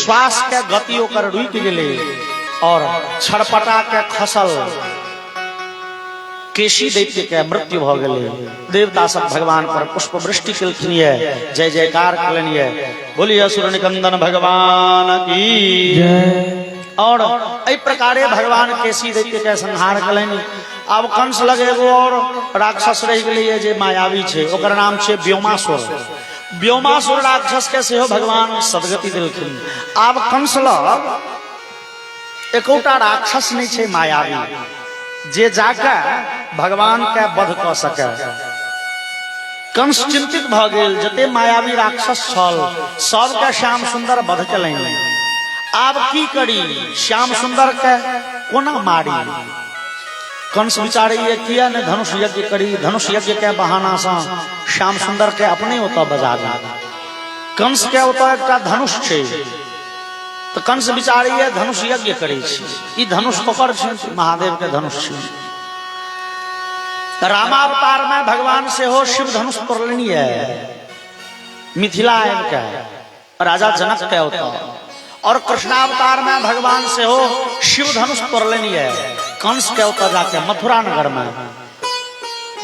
श्वास के गति ओकर रुक गेले और छड़पटा के खसल केशी दैत्य के मृत्यु भ गेले। देवता सब भगवान पर पुष्प वृष्टि केलखिन, जय जयकार कलनिये, बोलिए असुर निकंदन भगवान की जय। और इस प्रकारे भगवान केशी दैत्य के संहार कलनि। अब कंस लगे एगो और राक्षस रह गए जे मायावी छे, ओकर नाम छे व्योमासुर। व्योमासुर राक्षस के सेहो भगवान सदगति देलखिन। अब कंस लग एकोटा राक्षस नहीं छे मायावी जे जाके भगवान के वध क सके। कंस चिंतित भ गेल, जते मायावी राक्षस छल सबके श्याम सुंदर वध केलनि। आब की करी, श्याम सुंदर के कोना मारी। कंस विचारे किया ने धनुष यज्ञ करी, धनुष यज्ञ के बहाना से श्याम सुंदर के अपने ओतऽ बजा दी। कंस के ओतऽ एकटा धनुष छे, तो कंस विचारे धनुष यज्ञ करे छी। ई धनुष ओकर छे, महादेव के धनुष छे। रामावतार में भगवान से हो शिव धनुष तोड़लनी है मिथिला के राजा जनक के ओतऽ, और कृष्णावतार में भगवान से हो शिव धनुष तोड़लनी है कंस के ओतऽ जाके मथुरा नगर में।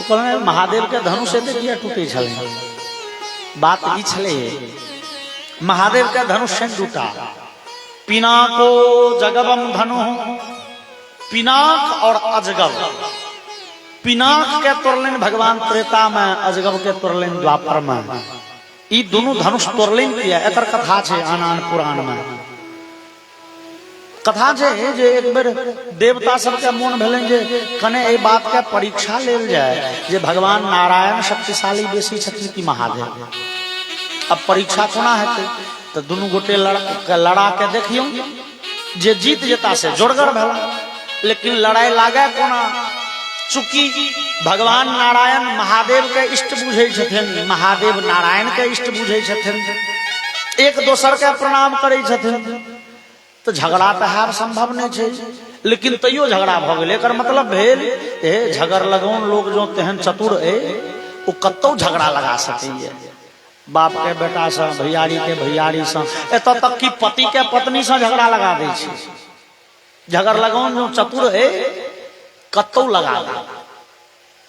तो महादेव के धनुष एते किया टूटे छले। बात ई छले महादेव के धनुष से टूटा। पिनाको जगवम धनु, पिनाक और अजगव। पिनाक के तोड़लेन भगवान त्रेता में, अजगव के तोड़लेन द्वापर में। ई दोनों धनुष तोड़लेन किया। एकर कथा छे आनंद पुराण में। कथा छे जे एक बेर देवता सबके मोन भेलन जे कने ए बात के परीक्षा लेल जाए जे भगवान नारायण शक्तिशाली बेसी छथिन कि महादेव। अब परीक्षा कोना हेतै, तो दुनू गोटे लड़ा के देखियो, जे जीत जेता से जोड़गर भेला। लेकिन लड़ाई लागे कोना, चूंकि भगवान नारायण महादेव के इष्ट बुझे छथिन, महादेव नारायण के इष्ट बुझे छथिन, एक दोसर के प्रणाम करे छथिन, तो झगड़ा तो हार संभव नहीं छे। लेकिन तैयो झगड़ा भ गेल। एकर मतलब भेल ए झगड़ लगौन लोग जो तेहन चतुर ए ओ कतौ झगड़ा लगा सकैए। बाप के बेटा से, भैयारी के भैयारी से, एतऽ तक कि पति के पत्नी से झगड़ा लगा दै छै। झगड़ लगौन जो चतुर है कतौ लगा दे।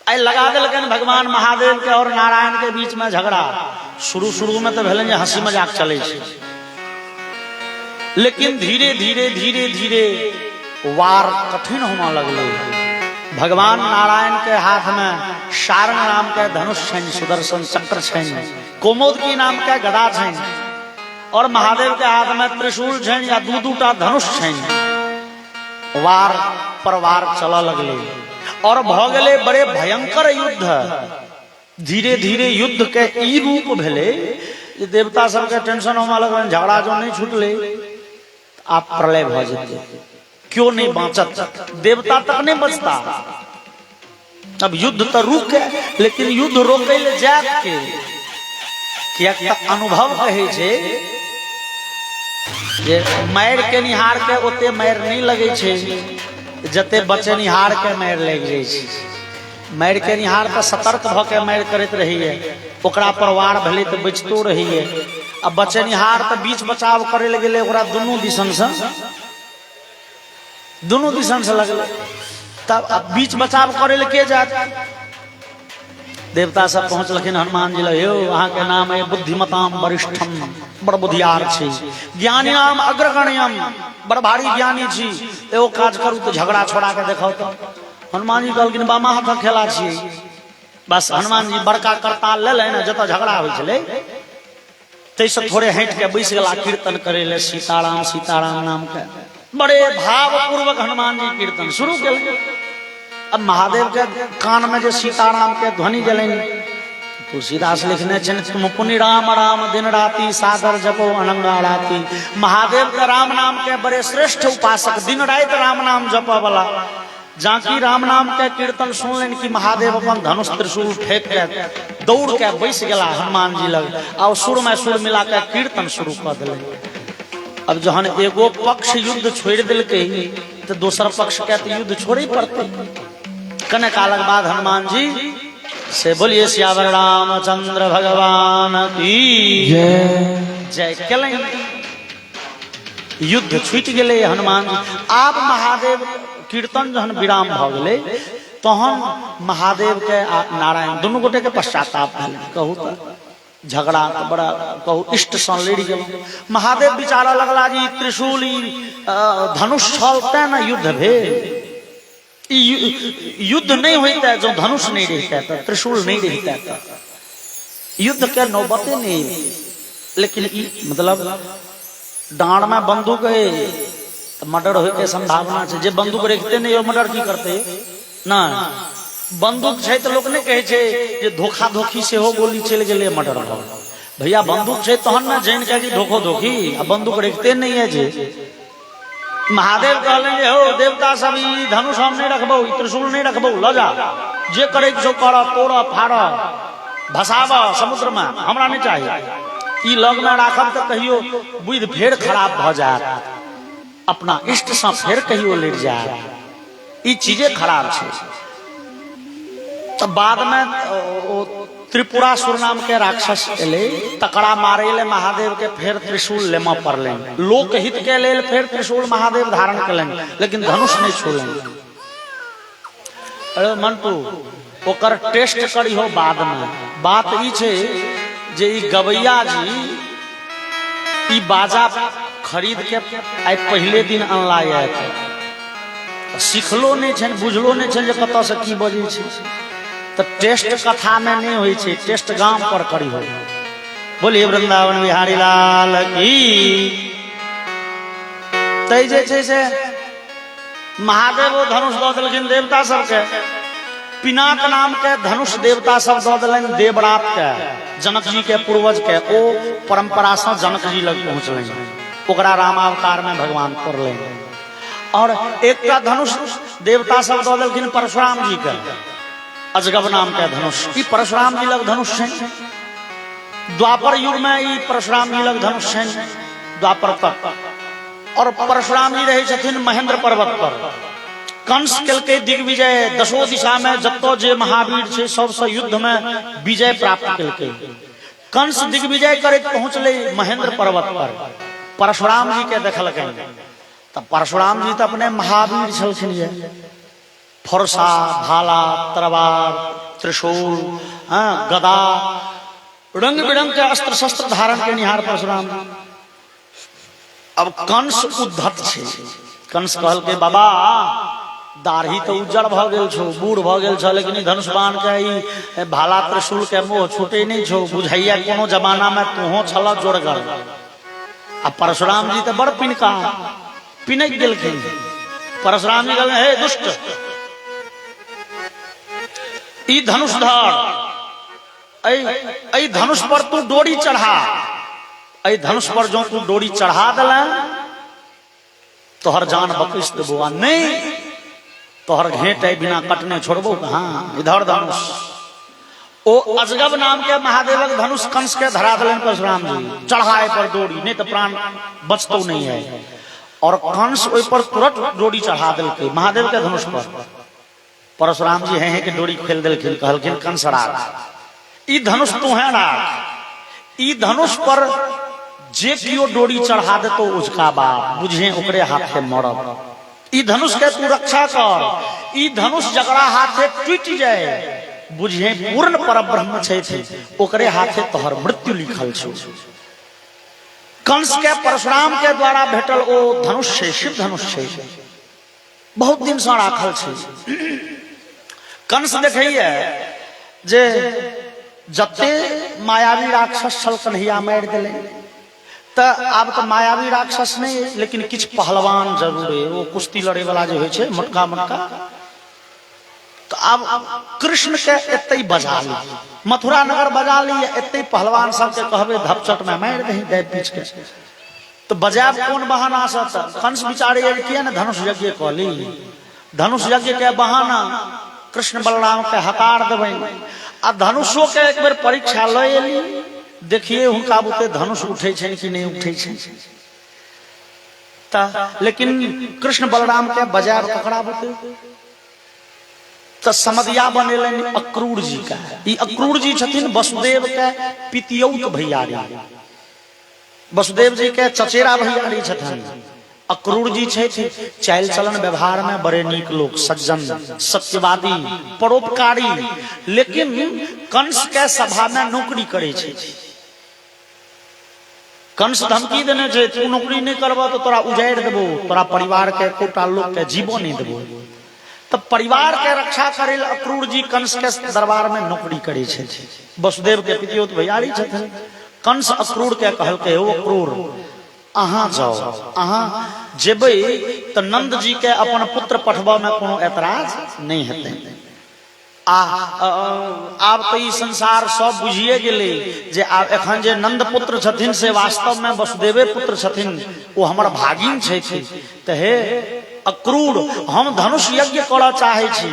आई लगा देलकन भगवान महादेव के और नारायण के बीच में झगड़ा। शुरू में तो भेलन जे हंसी मजाक चले छै, लेकिन धीरे धीरे वार कठिन होने लगले। भगवान नारायण के हाथ में शारंग नाम के धनुष छन, सुदर्शन चक्र छन, कोमोदकी नाम के गदा छन, और महादेव के हाथ में त्रिशूल छन या दूटा धनुष छन। वार पर वार चल लगले और भ गेले बड़े भयंकर युद्ध। धीरे धीरे युद्ध के ई रूप भेले जे देवता सबके टेंशन होने लगन, झगड़ा जो नहीं छूटले आप प्रलय भ जेते, क्यों नहीं बाँचत, देवता तक नहीं बचता। अब युद्ध तो रुक है, लेकिन युद्ध रोके ले जात के किया अनुभव कहे छे जे मार के निहार के ओते मार नहीं लगे छे जते बचे निहार के मार लग जाय छे। मार के निहार तो सतर्क भ के मार करत रही है, ओकरा परवार भले तो बचतो रही है। अब बचे निहार तो बीच बचाव करे लगे ले, ओकरा दोनों दिशन से लगल, तब अब बीच बचाव करे ले के जात। देवता सब पहुंचलखिन हनुमान जी लगे, वहां के नाम है बुद्धिमताम वरिष्ठम, बड़ बुद्धियार छी, ज्ञानियाम अग्रगण्यम, बड़ भारी ज्ञानी छी, एगो काज करू तो झगड़ा छोड़ा के देखो। तो हनुमान जी कहलखिन बामा हाथ खेला छी। बस हनुमान जी बड़का करताल ले लेना, जत झगड़ा होइ छले तैसे थोड़े हट के बैस गेला कीर्तन करे ले सीताराम सीताराम नाम के। बड़े भाव पूर्वक हनुमान जी कीर्तन शुरू केलकै। अब महादेव के कान में जो सीताराम के ध्वनि जलन, तुलसीदास लिखने छन तुम पुनि राम राम दिन राति सागर जपो अनंगा राति। महादेव के राम नाम के बड़े श्रेष्ठ उपासक, दिन रात राम नाम जपा वाला। जाकी राम नाम के कीर्तन सुन लेन कि महादेव अपन धनुष त्रिशूल फेंक के दौड़ के बैस गेला हनुमान जी लग, और सुर में सुर मिला के कीर्तन शुरू कर दिले। अब जहन एगो पक्ष युद्ध छोड़ दिलके तो दोसर पक्ष के तो युद्ध छोड़े पड़ते। कने कालक बाद हनुमान जी से बोलिए सियावर रामचंद्र भगवान की जय जय। युद्ध छूट गए हनुमान जी। आप महादेव कीर्तन जहन विराम भ गए तहन महादेव के नारायण दोनों गोटे के पश्चाताप भेल। कहू तो झगड़ा तो बड़ा कहू इष्ट सन लड़ गए। महादेव विचारा लगला जी त्रिशूल धनुष छलते न युद्ध भेल। युद्ध नहीं होता जो धनुष नहीं रहता तो त्रिशूल नहीं रहता तो युद्ध के नौबते नहीं। लेकिन मतलब डांड में बंदूक मर्डर हो के संभावना है। जे बंदूक रखते नहीं और मर्डर की करते ना बंदूक है तो लोग नहीं कहे जे धोखा धोखी से हो गोली चल गए मर्डर हो। भैया बंदूक है तहन ना जैन कह धोखो धोखी अब बंदूक रखते नहीं है जे। महादेव कहलेंगे हो देवता सब धनुष हम नहीं रखबो त्रिशूल नहीं रखबो ल जा जे करे सो कर तोड़ फाड़ भसाव समुद्र में हमरा नहीं चाहिए। लग में राखब तो कहियो बुध फेर खराब भ जात अपना इष्ट से फेर कहियो लेट जाए चीजें खराब है। तो बाद में त्रिपुरासुर नाम के राक्षस एले तकड़ा मारे ले महादेव के फेर त्रिशूल लेमा पड़ले। लोक हित के लेल फेर त्रिशूल महादेव धारण कलन लेकिन धनुष नहीं छोड़े। अरे मंटू ओकर टेस्ट करी हो बाद में। बात ई छे जे ई गवैया जी ई बाजा खरीद के आई पहले दिन अनला सिखलो नहीं छे बुझलो नहीं छे जे कत से की बजे छे। तो टेस्ट कथा में नहीं होई छे टेस्ट गांव पर करी हो। बोलिए वृंदावन बिहारी लाल की। तै जे छे से महादेव धनुष दो देलखिन देवता सबके। पिनाक नाम के धनुष देवता सब दो दिलन देवरात के जनक जी के पूर्वज के। ओ परंपरा से जनक जी लग पहुंचले ओकरा रामावतार में भगवान करले। और एक का धनुष देवता सब दो दिलखिन परशुराम जी के अजगब नाम के धनुष। ई परशुराम जी लग धनुष है। द्वापर युग में ई परशुराम जी लग धनुष है द्वापर तक। और परशुराम जी रहे छथिन महेंद्र पर्वत पर। कंस के दिग्विजय दशो दिशा में जतो जे महावीर छे सबसे युद्ध में विजय प्राप्त कलके। कंस दिग्विजय करे पहुंचले महेंद्र पर्वत पर परशुराम जी के देखलकै। तब परशुराम जी तो अपने महावीर छलखिन जे फरसा भाला तलवार त्रिशूल गदा रंग बिरंग के अस्त्र शस्त्र धारण के निहार परशुराम। अब कंस उद्धत छे। कंस कहल के बाबा दाढ़ी तो उज्जर भ गेल छो बूढ़ भ गेल छ लेकिन धनुष बाण के भाला त्रिशूल के मोह छूटे नहीं छो। बुझाइया कोनो जमाना में तोहो छल जोरगर। अब परशुराम जी तो बड़ पिनका पिनक गेलखिन। परशुराम जी कहले हे दुष्ट ई धनुष धर ऐ धनुष पर तू डोरी चढ़ा। ऐ धनुष पर जो तू डोरी चढ़ा दला तोहर जान बकस देबो। नहीं तोहर घेट है बिना कटने छोड़बो। हाँ इधर धनुष। ओ अजगब नाम के महादेवक धनुष कंस के धरा दिलन परशुराम जी चढ़ाए पर डोरी नहीं तो प्राण बचतो नहीं है। और कंस ओइ पर तुरंत डोरी चढ़ा दिलके महादेव के धनुष पर। परशुराम जी हैं कि डोरी खेल दिलखिन कहलखिन कंस राख ई धनुष तू है राख। ई धनुष पर जे कियो डोरी चढ़ा दे तो उसका बाप बुझे ओकरे हाथे मरब। ई धनुष के तू रक्षा कर। ई धनुष जकरा हाथे टूट जाए बुझे पूर्ण परब्रह्म छे ओकरे हाथे तोहर मृत्यु लिखल छो। कंस के परशुराम के द्वारा भेटल ओ धनुष छे शिव धनुष छे बहुत दिन से राखल छे। कंस देखैया जे जते मायावी राक्षस छल कन्हैया मार दिले। तो अब तो मायावी राक्षस नहीं लेकिन किछ पहलवान जरूर है। वो कुश्ती लड़े वाला जो है मोटका मोटका। तो अब कृष्ण के एते बजा ली मथुरा नगर बजा ली एते पहलवान सब के कहबे धपचट में मार दही दे पीछ के। तो बजाब कौन बहाना से कंस बिचारे किया ना धनुष यज्ञ कह ली। धनुष यज्ञ के बहाना कृष्ण बलराम के हकार देवे। आ धनुषो के एक बार परीक्षा ली देखिए हुनका बुते धनुष उठे छे कि नहीं उठे छे। लेकिन कृष्ण बलराम के बजाय पकड़ा बुते तो समदिया बनेलन अक्रूर जी का। ई अक्रूर जी छथिन वसुदेव के पितियौत भैया वसुदेव जी के चचेरा भैयारी छथन अक्रूर जी छे चाल चलन व्यवहार में बड़े नीक लोग, सज्जन, सत्यवादी, परोपकारी, लेकिन कंस के सभा में नौकरी करे छे। कंस धमकी देने छे तू नौकरी नहीं करबा तो तोरा उजाड़ देबो, तोरा परिवार के कोटा लोग के जीवो नहीं देबो। तो परिवार के रक्षा करे अक्रूर जी कंस के दरबार में नौकरी करे छे। वसुदेव के पितियोत भैयारी छथि। कंस अक्रूर के कहल के हो अक्रूर अहाँ जाओ, अहाँ जेबै तो नंद जी के अपन पुत्र पठबा में कोनो एतराज नहीं हेतै। आब तो ई संसार सब बुझिए गेले जे आब एखन जे नंद पुत्र छथिन से वास्तव में वसुदेवे पुत्र छथिन, वो हमर भागिन छथि। तो हे अक्रूर हम धनुष यज्ञ करऽ चाहे छी,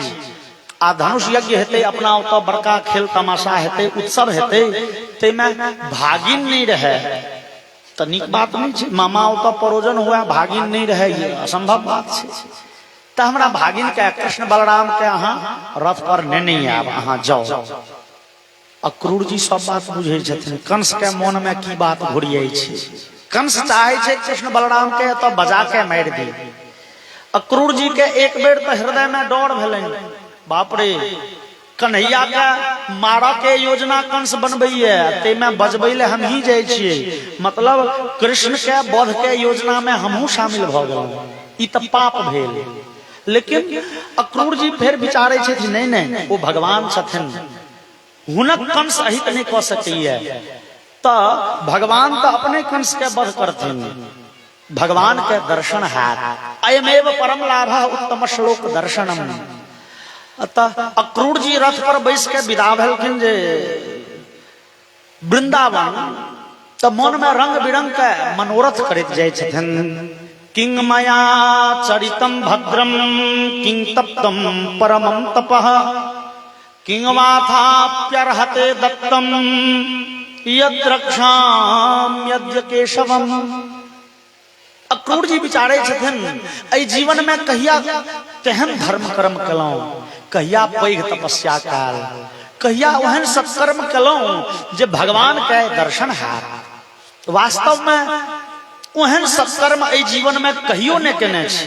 आ धनुष यज्ञ हेतै अपना ओतऽ बड़का खेल तमाशा हेतै, उत्सव हेतै, तैमे भागिन नहीं रहे तो नीक बात नहीं छै। मामा ओतऽ परोजन हुआ भागिन नहीं रहे ये असंभव बात छै। तो हमरा भागिन के कृष्ण बलराम के अहाँ रथ पर नहीं आब, अहाँ जाओ। अक्रूर जी सब बात बुझे छथिन। कंस के मन में की बात घुरियै छै। कंस चाहे छै कृष्ण बलराम के तो बजा के मारि दी। अक्रूर जी के एक बेर तो हृदय में डर भेलनि, बाप रे कन्हैया के मारा के योजना कंस बनबैये, तेमे बजबै ले हम ही जाय छियै, मतलब कृष्ण के वध के योजना में हमहू शामिल भ गेलहुं, ई त पाप भेल। लेकिन अक्रूर जी फिर विचारे छथिन नहीं नहीं वो भगवान छथिन, हुनक कंस अहित नहीं कह सकैये, तो भगवान तो अपने कंस के वध करथिन। भगवान के दर्शन हैत, अयमेव परम लाभ उत्तम श्लोक दर्शनम। अतः अक्रूर जी रथ पर बैस के विदा भेलखिन जे वृंदावन, तो मन में रंग बिरंग के मनोरथ करैत जाय छथिन। किंग मया चरितम भद्रम किंग तप्तम परमम तपः किंग वाथाप्यर्हते दत्तम यद्रक्षाम यद्य केशवम। अक्रूर जी विचारे छथिन एहि जीवन में कहिया तेहन धर्म कर्म केलहुं, कहिया पैघ तपस्या काल, कहिया ओहन सत्कर्म केलहुं जे भगवान के दर्शन हैत। वास्तव में ओहन सत्कर्म एहि जीवन में कहियो नहीं केने छी।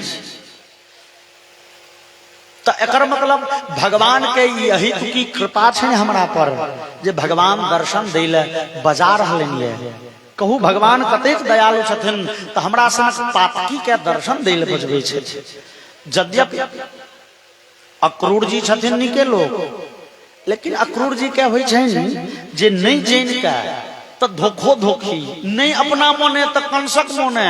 तो एकर मतलब भगवान के यही की कृपा छै हमरा पर जे भगवान दर्शन दै ले बजा रहलनि ये। कहू भगवान कतेक दयालु छथिन, तो हमरा सनक पातकी के दर्शन दै ले बजबै छै। यद्यपि अक्रूर जी छथिन नीके लोग, लेकिन अक्रूर जी के होइ छै जे नहीं जान के तो धोखो धोखी, नहीं अपना मोने तो कंसक मोने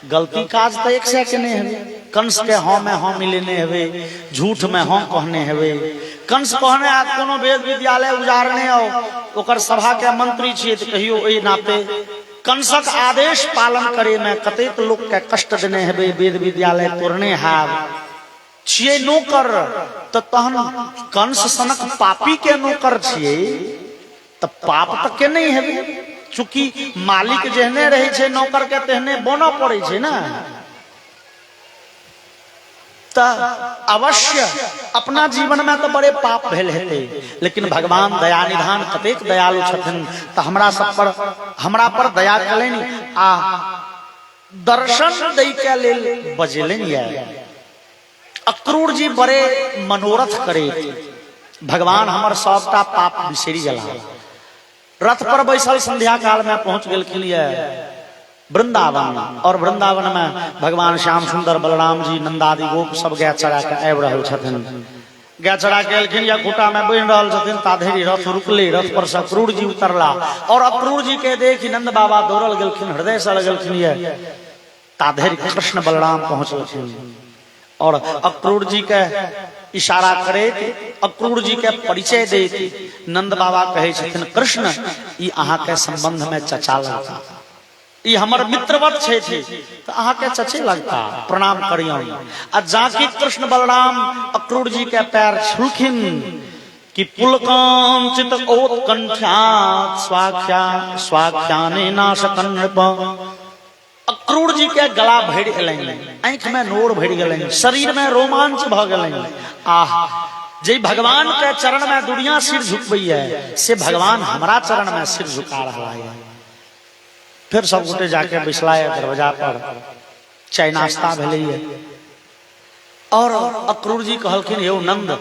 गलती काज तो एक से केने हेबे। कंस के हाँ में हाँ मिलेने हेबे, झूठ में हाँ कहने हेबे। कंस कहने आ कोनो वेद विद्यालय उजारने आओ, ओकर सभा के मंत्री छियै तो कहियो ओहि नाते कंसक आदेश पालन करे में कतेक लोग के कष्ट देने हेबे, वेद विद्यालय तोड़ने हैब, छियै नौकर। तो तहन कंस सनक पापी के नौकर छियै तो पाप तक के नहीं हेबे, चूंकि मालिक जेहने रहे छे नौकर के तेहने बना पड़े छे ना। तो अवश्य अपना जीवन में तो बड़े पाप भेल हेते, लेकिन भगवान दया निधान कतेक दयालु छथिन, तो हमरा सब पर हमरा पर दया कलनि आ दर्शन दै के लेल बजेलनि ये। अक्रूर जी बड़े मनोरथ करे, भगवान हमर सबटा पाप बिसरि गेला। रथ पर बैसल संध्या काल में पहुंच गेलखिन ये वृंदावन, और वृंदावन में भगवान श्याम सुंदर बलराम जी नंदादि गोप सब गाय चरा के आबि रहल छथिन। गाय चरा के एलखिन या खूटा में बनि रहल छथिन, ताधेरी रथ रुकले, रथ पर से अक्रूर जी उतरला, और अक्रूर जी के देखी नंद बाबा दौड़ल गेलखिन, हृदय से लगलखिन ये। ताधेरी कृष्ण बलराम पहुंचलखिन और अक्रूर जी के इशारा करे, अक्रूर जी के परिचय दे। नंद बाबा कहे छथिन कृष्ण ई अहाँ के संबंध में चचा लगता, ई हमर मित्रवत छे, तो अहाँ के चचे लगता, प्रणाम करियौ। आ जाके कृष्ण बलराम अक्रूर जी के पैर छुलखिन कि पुलकांचित ओत्कंठ्यात् स्वाख्याने नाशकन नृप। अक्रूर जी के गला भरि गेलनि, आंख में नोर भरि गेलनि, शरीर में रोमांच भ गेलनि। आह जे भगवान के चरण में दुनिया सिर झुकबैया से भगवान हमारा चरण में सिर झुका रहा है। फिर सब गोटे जाके बिछलाए दरवाजा पर, चाय नाश्ता भेलै। और अक्रूर जी कहलखिन यौ नंद,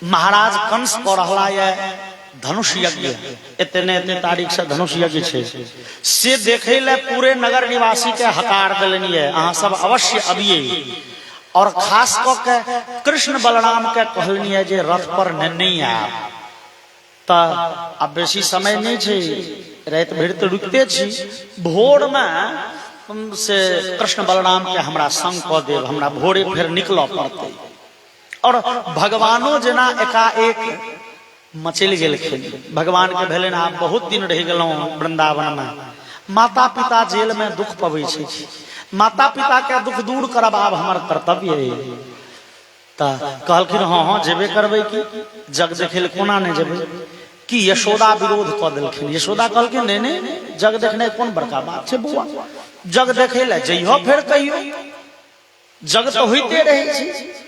महाराज कंस कह रहा है धनुष यज्ञ, इतने तारीख से धनुष यज्ञ से देखे ले पूरे नगर निवासी के हकार दिलनी है, अहाँ सब अवश्य अबिये। और खास के कृष्ण बलराम के कहलनी है जे रथ पर नहीं आब, तो अब बेसी समय नहीं छे, रात भर तो रुकते छी, भोर में से कृष्ण बलराम के हमरा संग कह देव, हमरा भोरे फिर निकल पड़ते। और भगवानो जना एकाएक मचल गेलखिन। भगवान के भेलन आप बहुत दिन रह गेलौं वृंदावन में, माता पिता जेल में दुख पबै छै, माता पिता के दुख दूर करब आब हमर कर्तव्य है। कहलखिन हाँ हाँ जेबे करबै, की जग देखे ले कोना नहीं जेबै, कि यशोदा विरोध कऽ देलखिन। यशोदा कहलखिन नहीं नहीं जग देखने कौन बड़का बात छै बौआ, जग देखे ले जइहो फिर कहियो, जग तो होते रहे छै।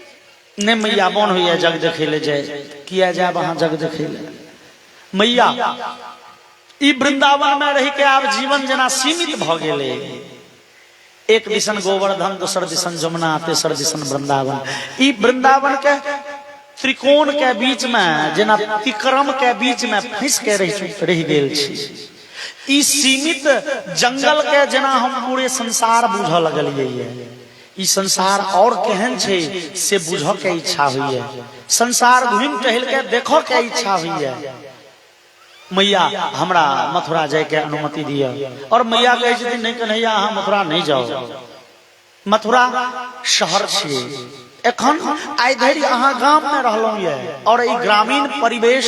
नहीं मैया मोन होइए जग देखे ले जाए, किया जाए वहां जग देखे ले। मैया ई वृंदावन में रह के आब जीवन जना सीमित भ गेले, एक दिशन गोवर्धन, दूसर दिशन जमुना, तेसर दिशन वृंदावन। ई वृंदावन के त्रिकोण के बीच में जना तिक्रम के बीच में फंस के रह गेल छी। ई सीमित जंगल के जना हम पूरे संसार बुझ लगलिए। ई संसार और केहन छे से बुझ के इच्छा हुई है, संसार घूम टहल के देखो के इच्छा हुई है। मैया हमरा मथुरा जाए के अनुमति दिया। और मैया कहे छथिन नहीं कन्हैया अहाँ मथुरा नहीं जाओ, मथुरा शहर छे, एखन आइ धरि अहाँ गाम में रहलौं ये, और ई ग्रामीण परिवेश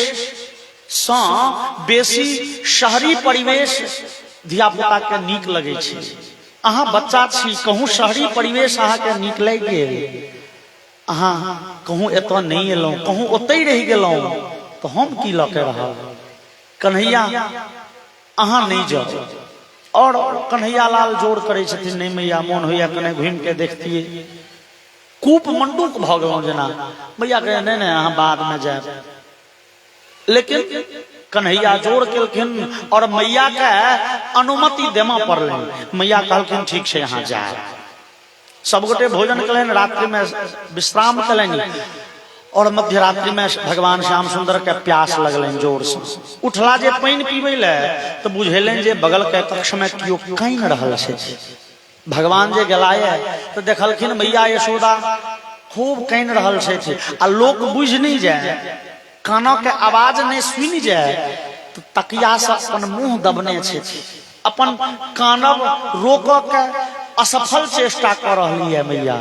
सँ बेसी शहरी परिवेश धिया पुता के नीक लगे छै। अहाँ बच्चा छी, कहूँ शहरी परिवेश अहाँ के नीक लागि गेल, अहाँ कहूँ एतऽ नहीं एलौं, कहूँ ओतै रह गेलौं, तो हम की लऽ के रहब। कन्हैया अहाँ नहीं जाओ। और कन्हैया लाल जोर करे छथिन नहीं मैया मोन होइया कने घूम के देखतिए। कूप मंडूक भ गेलौं जना, मैया कहे नहीं नहीं अहाँ बाद में जाए, लेकिन कन्हैया जोर केलखिन और मैया के अनुमति देमा पड़लनि। मैया कहलखिन ठीक छै अहाँ जाए। सबगोटे भोजन कलनि, रात्रि में विश्राम कलनि, और मध्य रात्रि में भगवान श्याम सुंदर के प्यास लगलनि जोर से। उठला जे पानी पीबै ले तो बुझेलनि जे बगल के कक्ष में कियो कानि रहल छै। भगवान जे गेलाए तो देखलखिन मैया यशोदा खूब कानि रहल छै, आ लोक बुझ नहीं जाए, कानों के आवाज नहीं सुन जाए, तो तकिया से अपन मुंह दबने छे, अपन कानब रोक के असफल चेष्टा कर रही है मैया।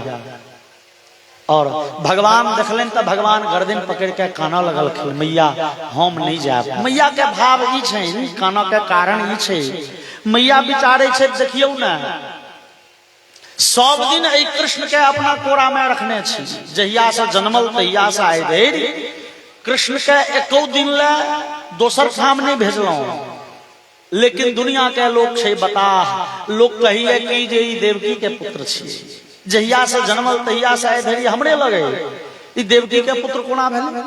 और भगवान देखलन तो भगवान गर्दन पकड़ के काना लगल, मैया हम नहीं जाए। मैया के भाव ई छै, काना के कारण ई छै, मैया विचारे छै देखियौ ना सब दिन ए कृष्ण के अपना कोरा में रखने छी, जहिया से जन्मल तहिया से आइ धरि कृष्ण के एको दिन ले दोसर ठाम नहीं भेजलौं। लेकिन दुनिया के लोग छै बता, लोग कहिए कि जे ई देवकी के पुत्र छी, जहिया से जन्मल तहिया से आइ धरि हमरे लगे ई देवकी के पुत्र कोना भेल।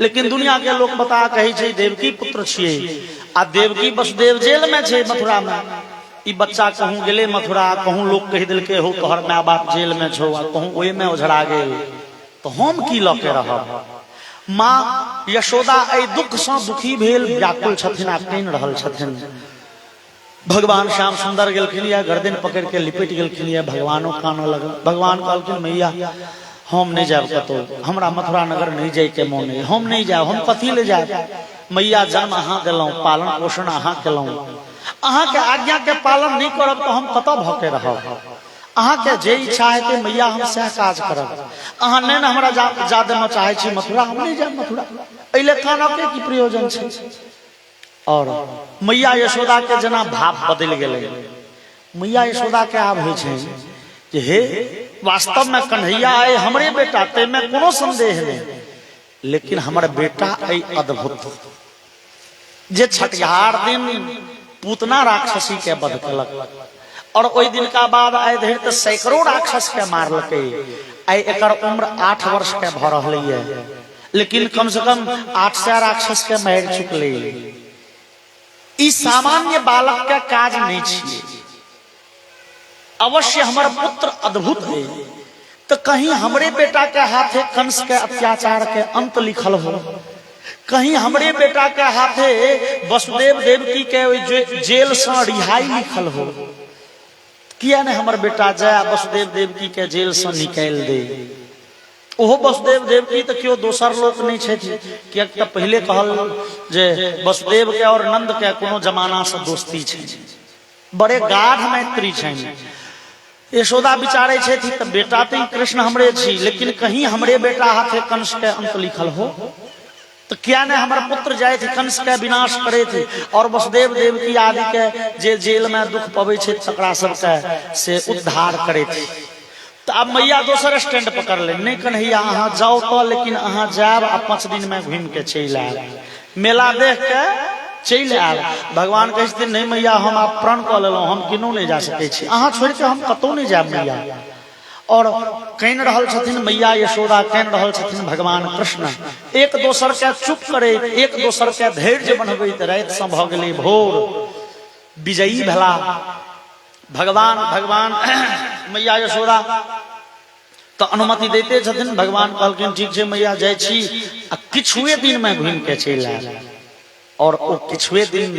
लेकिन दुनिया के लोग बता कहे छै देवकी पुत्र छिए, आ देवकी वसुदेव जेल में छै मथुरा में। ई बच्चा कहूँ गेले मथुरा, कहूँ लोग कह दिलके हो तोहर माय बाप जेल में छो, कहूँ ओहि में ओझरा गेल, तो हम की लऽ के रहब। माँ यशोदा एहि दुख से दुखी भेल, व्याकुल छथिन, आ कानि रहल छथिन। भगवान श्याम सुंदर गेलखिन या गर्दन पकड़ के लिपट गेलखिन या, भगवानो कानऽ लगल। भगवान कहलखिन मैया हम नहीं जाब कतौ, हमरा मथुरा नगर नहीं जाय के मोन है, हम नहीं जाब, हम कथी ले जाब। मैया जन्म अहाँ देलौं, पालन पोषण अहाँ केलौं, अहाँ के आज्ञा के पालन नहीं करब तो हम कतऽ भऽ के रहब। अहाँ के जे इच्छा हेतै मैया हम सएह काज करब। अहाँ नहीं ना हमरा जा देना चाहे छी मथुरा, हम नहीं जाब मथुरा, एहिले कानऽ के की प्रयोजन छै। और मैया यशोदा के जना भाव बदल गेलै। मैया यशोदा के आब होइ छै जे हे वास्तव में कन्हैया आए हमरे बेटा, ते में कोनो संदेह नहीं, लेकिन हमर बेटा आई अद्भुत जे छठिहार दिन पूतना राक्षसी के वध केलक, और ओहि दिन का बाद आइ धरि तो सैकड़ों राक्षस के मारलकै। आई एकर उम्र 8 वर्ष के भ रहलै है, लेकिन कम से कम 800 राक्षस के मारि चुकलै। ई सामान्य बालक का काज नहीं छे। अवश्य हमारा पुत्र अद्भुत है, तो कहीं हमरे बेटा के हाथे कंस के अत्याचार के अंत लिखल हो, कहीं हमरे बेटा के हाथे वसुदेव देवकी के जेल से रिहाई लिखल हो, किया ने हमर बेटा जया वसुदेव देवकी के जेल से निकाल दे। ओहो वसुदेव देवकी तो क्यों दोसर लोक नहीं छे, किया तो पहले कहल जे वसुदेव के और नंद के कोनो जमाना से दोस्ती छे, बड़े गाढ़ मैत्री छे। यशोदा विचारे छे थी तो बेटा तो कृष्ण हमरे छी, लेकिन कहीं हमरे बेटा हाथे कंस के अंत लिखल हो, तो क्या ने हमारा पुत्र जाए थे कंस के विनाश करे थे और वसुदेव देवकी आदि के जे जेल में दुख पवे छे तकरा सब के से उद्धार करे थे। तो अब मैया दोसर स्टैंड पकड़ ले, नहीं कन्हैया अहाँ जाओ तो, लेकिन अहाँ जाब आ 5 दिन में घूम के चल आब, मेला देख के चल आब। भगवान कहते नहीं मैया हम आप प्रण कऽ लेलहुँ, हम किनो नहीं जा सके छी, अहाँ छोड़ के हम कतौ नहीं जाब मैया। और कह रहल छथिन मैया यशोदा, कह रहल छथिन भगवान कृष्ण, एक दोसर के चुप करे, एक दोसर के धैर्य बनबैत राति से भ गेलै भोर, विजयी भेला भगवान मैया यशोदा तो अनुमति देते छथिन। भगवान कहलखिन ठीक छै मैया जाय छी, आ किछुए दिन में घूम के चलि आयल। और ओ किछुए दिन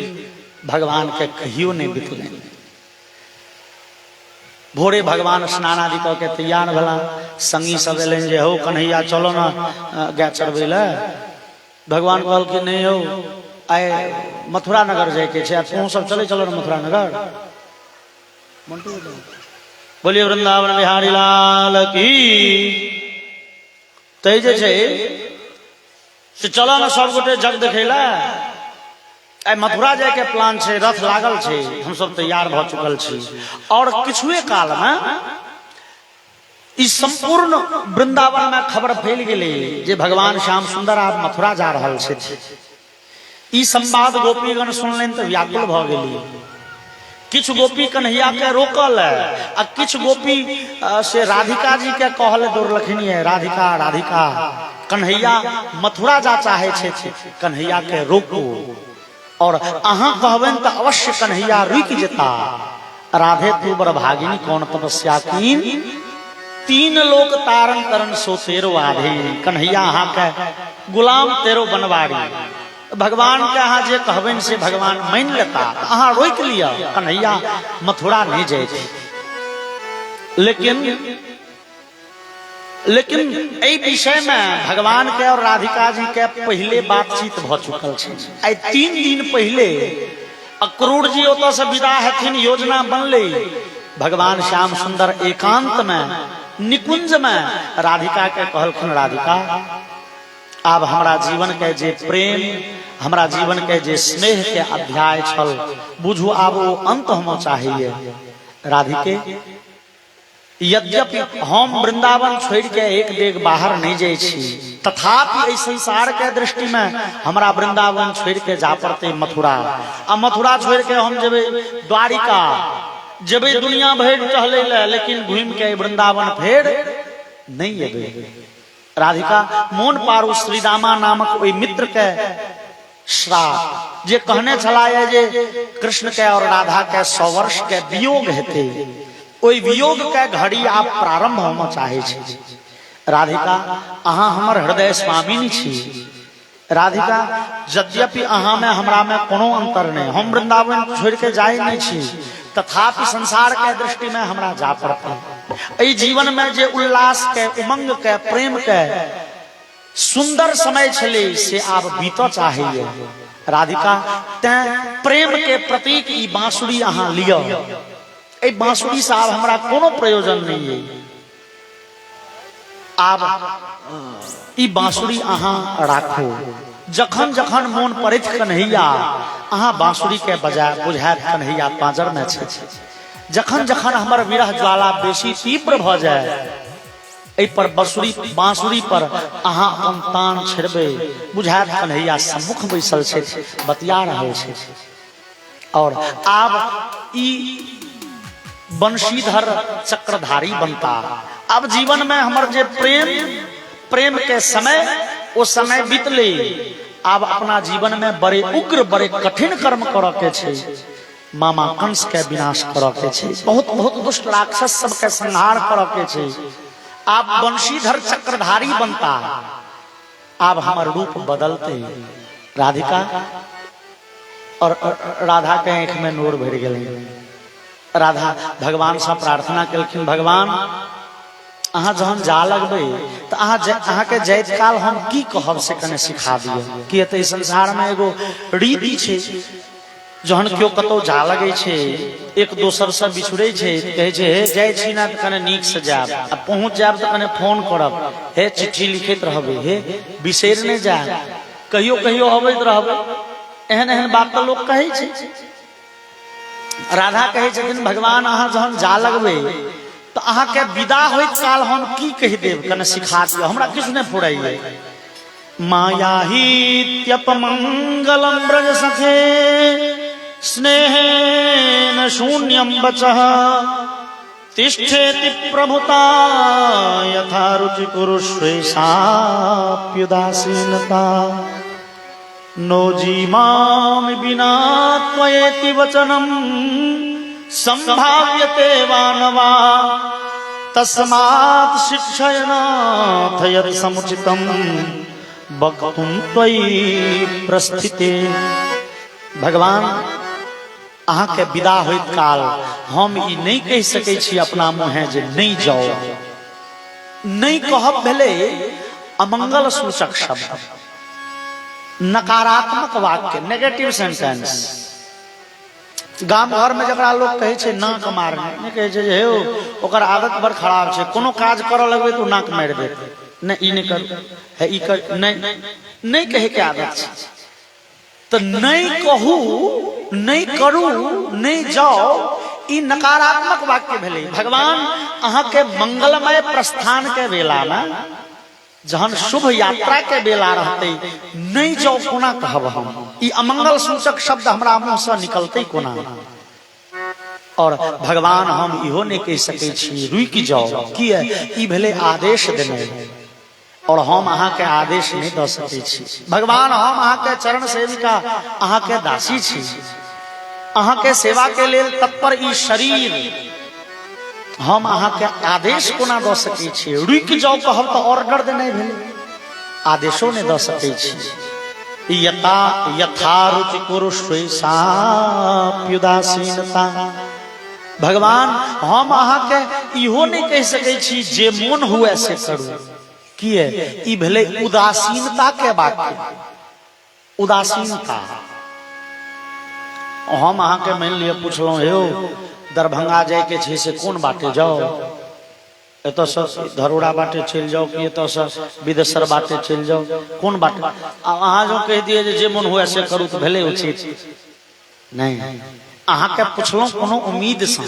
भगवान के कहियो नहीं बितलै। भोरे भगवान स्नान आदि कऽ के तैयार भेला, संगी सब एलनि जे हो कन्हैया चलो ना गाय चरबै ले। भगवान कहलखिन नहीं हो आइ मथुरा नगर जाय के छै, तू सब चले चलो ना मथुरा नगर। बोलिए वृंदावन बिहारी लाल की। तै जे छै से चलो ना सब गोटे जग देखैला, आई मथुरा जाए के प्लान छे, रथ लागल छे, हम सब तैयार भ चुकल छी। और किछुए काल में इस संपूर्ण वृंदावन में खबर फैल गेलै जे भगवान श्याम सुंदर आब मथुरा जा रहल छे। ई संवाद गोपीगण सुनलनि तो व्याकुल भ गेली। किछु गोपी कन्हैया के रोकल आ किछु गोपी से राधिका जी के कहल दौड़लखिन, राधिका राधिका कन्हैया मथुरा जा चाहे छे, कन्हैया के रोकू, और अहाँ कहबन तो अवश्य कन्हैया रुक जेता। राधे तू बर भागिनी कौन तपस्या कीन, 3 लोक तारण करन सो तेरो आधे। कन्हैया अहाँ के गुलाम तेरो बनवारी, भगवान के अहाँ जे कहबन से भगवान मान लेता, अहाँ रोक लिया, कन्हैया मथुरा नहीं जाए। लेकिन एहि विषय में भगवान के और राधिका जी के पहले बातचीत भ चुकल छे। आई 3 दिन पहले अक्रूर जी ओतऽ से विदा हेथिन, योजना बनले। भगवान श्याम सुंदर एकांत में निकुंज में राधिका के कहलखिन राधिका आब हमरा जीवन के जे प्रेम, हमरा जीवन के जे स्नेह के अध्याय छल बुझू आब वो अंत हम चाहिए। राधिके यद्यपि हम वृंदावन छोड़ के एक डेग बाहर नहीं जाए छी, तथापि इस संसार के दृष्टि में हमरा वृंदावन छोड़ के जा पड़ते मथुरा। आ मथुरा छोड़ के हम जेबे द्वारिका, जेबे दुनिया भर टहले ले, लेकिन घूम के वृंदावन फेर नहीं एबे। राधिका मोन पारू श्री रामा नामक ओई मित्र के श्राप जे कहने छला जे कृष्ण के और राधा के 100 वर्ष के वियोग हेते, ओई वियोग के घड़ी आप प्रारंभ होना चाहे छी। राधिका अहाँ हमर हृदय स्वामिनी छी। राधिका यद्यपि अहाँ में हमरा में कोनो अंतर नहीं, हम वृंदावन छोड़ के जाए नहीं छी, तथापि संसार के दृष्टि में हमरा जा पड़ता। एहि जीवन में जे उल्लास के, उमंग के, प्रेम के सुंदर समय छले से आब बीतो चाहिए। राधिका तैं प्रेम के प्रतीक ई बांसुरी अहाँ लियो, ए बांसुरी से आब हमरा कोनो प्रयोजन नहीं है। आब ई बांसुरी अहाँ राखो, जखन जखन मोन पड़ैत कन्हैया अहाँ बांसुरी के बजाय बुझायत कन्हैया पांजर में छै। जखन जखन हमर विरह ज्वाला बेसी तीव्र भ जाए, एहि पर बांसुरी पर अहाँ अपन तान छेड़बे, बुझायत कन्हैया सम्मुख बैसल छै, बतिया रहल छै। और आब ई बंशीधर चक्रधारी बनता। अब जीवन में हमर जे प्रेम के समय, वो समय बीतले। आब अपना जीवन में बड़े उग्र बड़े कठिन कर्म करऽ के छै, मामा कंस के विनाश करऽ के छै, बहुत बहुत दुष्ट राक्षस सबके संहार करऽ के छै। आप बंशीधर चक्रधारी बनता, आप हमार रूप बदलते। राधिका और राधा के आंख में नोर भर गए। राधा भगवान से प्रार्थना कलखिन, भगवान अहाँ जहन जा लगबे तो अहाँ के जैत काल हम की कहब से कने सिखा दियो। कि एते संसार में एगो रीति छै, जहन केओ कतौ जा लगे छे एक दोसर से बिछुड़े छे, कहे छे हे जाय छी ना त कने नीक से जाब, आ पहुंच जाब त कने फोन करब, हे चिट्ठी लिखैत रहबे, हे बिसैर नै जा, कहियो कहियो अबैत रहबे। एहन एहन बात तो लोग कहे छे। राधा कहे छथिन भगवान अहाँ जहन जा लगबे तो अहाँ के विदा होइत काल हम की कह देब कने सिखा दियो, हमरा किछु नै फुराइए। मायाहीत्यपमंगलम ब्रज सखे स्नेहेन शून्यम वचः तिष्ठेति प्रभुता यथा रुचि कुरुष्वेषाप्युदासीनता। नो जीमाम विना त्वयेति वचनम संभाव्यते वानवा तस्मात् शिक्षयनाथ यत् समुचितम वक्तुम त्वयि प्रस्थिते। भगवान अहाँ के विदा होइत काल हम ई नहीं कह सकै छी अपना मुँहे जे नहीं जाओ। नहीं कहब भेले अमंगल सूचक शब्द, नकारात्मक वाक्य, नेगेटिव सेंटेंस। गांव घर में जकरा लोग कहे छे नाक मारने, नहीं कहे छे हे ओकर आदत बड़ खराब छे, कोनो काज करऽ लगबे तो नाक मार दे, नहीं ई नहीं कर, है ई कर, नहीं कहे के आदत छे। तो नहीं कहू, नहीं करू, नहीं जाओ, ई नकारात्मक वाक्य भेले। भगवान अहाँ के मंगलमय प्रस्थान के बेला में जहन शुभ यात्रा के बेला रहते नहीं जाओ कोना कहब हम, ई अमंगल सूचक शब्द हमरा मुंह से निकलते कोना। और भगवान हम इहो नहीं कह सके छी रुकि जाओ, किए ई भेले आदेश देने, और हम अहाँ के आदेश नहीं दे सके छी। भगवान हम अहाँ के चरण सेविका, अहाँ के दासी छी, अहाँ के सेवा के लेल तत्पर ई शरीर, हम अहाँ के आदेश कोना दे सके छी। रुक जाओ कहब तो ऑर्डर देने भेले, आदेशो नहीं दे सके छी। यथा रुचि कुरुष्वेषाप्युदासीनता। भगवान हम अहाँ के इहो नहीं कह सके छी जे मन हुए से करू, किए ई भेले उदासीनता के बात। उदासीनता हम अहाँ के मान लिया पूछलो हे दरभंगा जाए के छे से कोन बाटे जाओ, एत से धरोड़ा बाटे चल जाओ कि एत से विदेशर बाटे चल जाओ, कोन बाटे? अहाँ जो कह दिए जे मन हुए से करू तो भेले उचित नहीं। अहाँ के पूछलो कोनो उम्मीद से,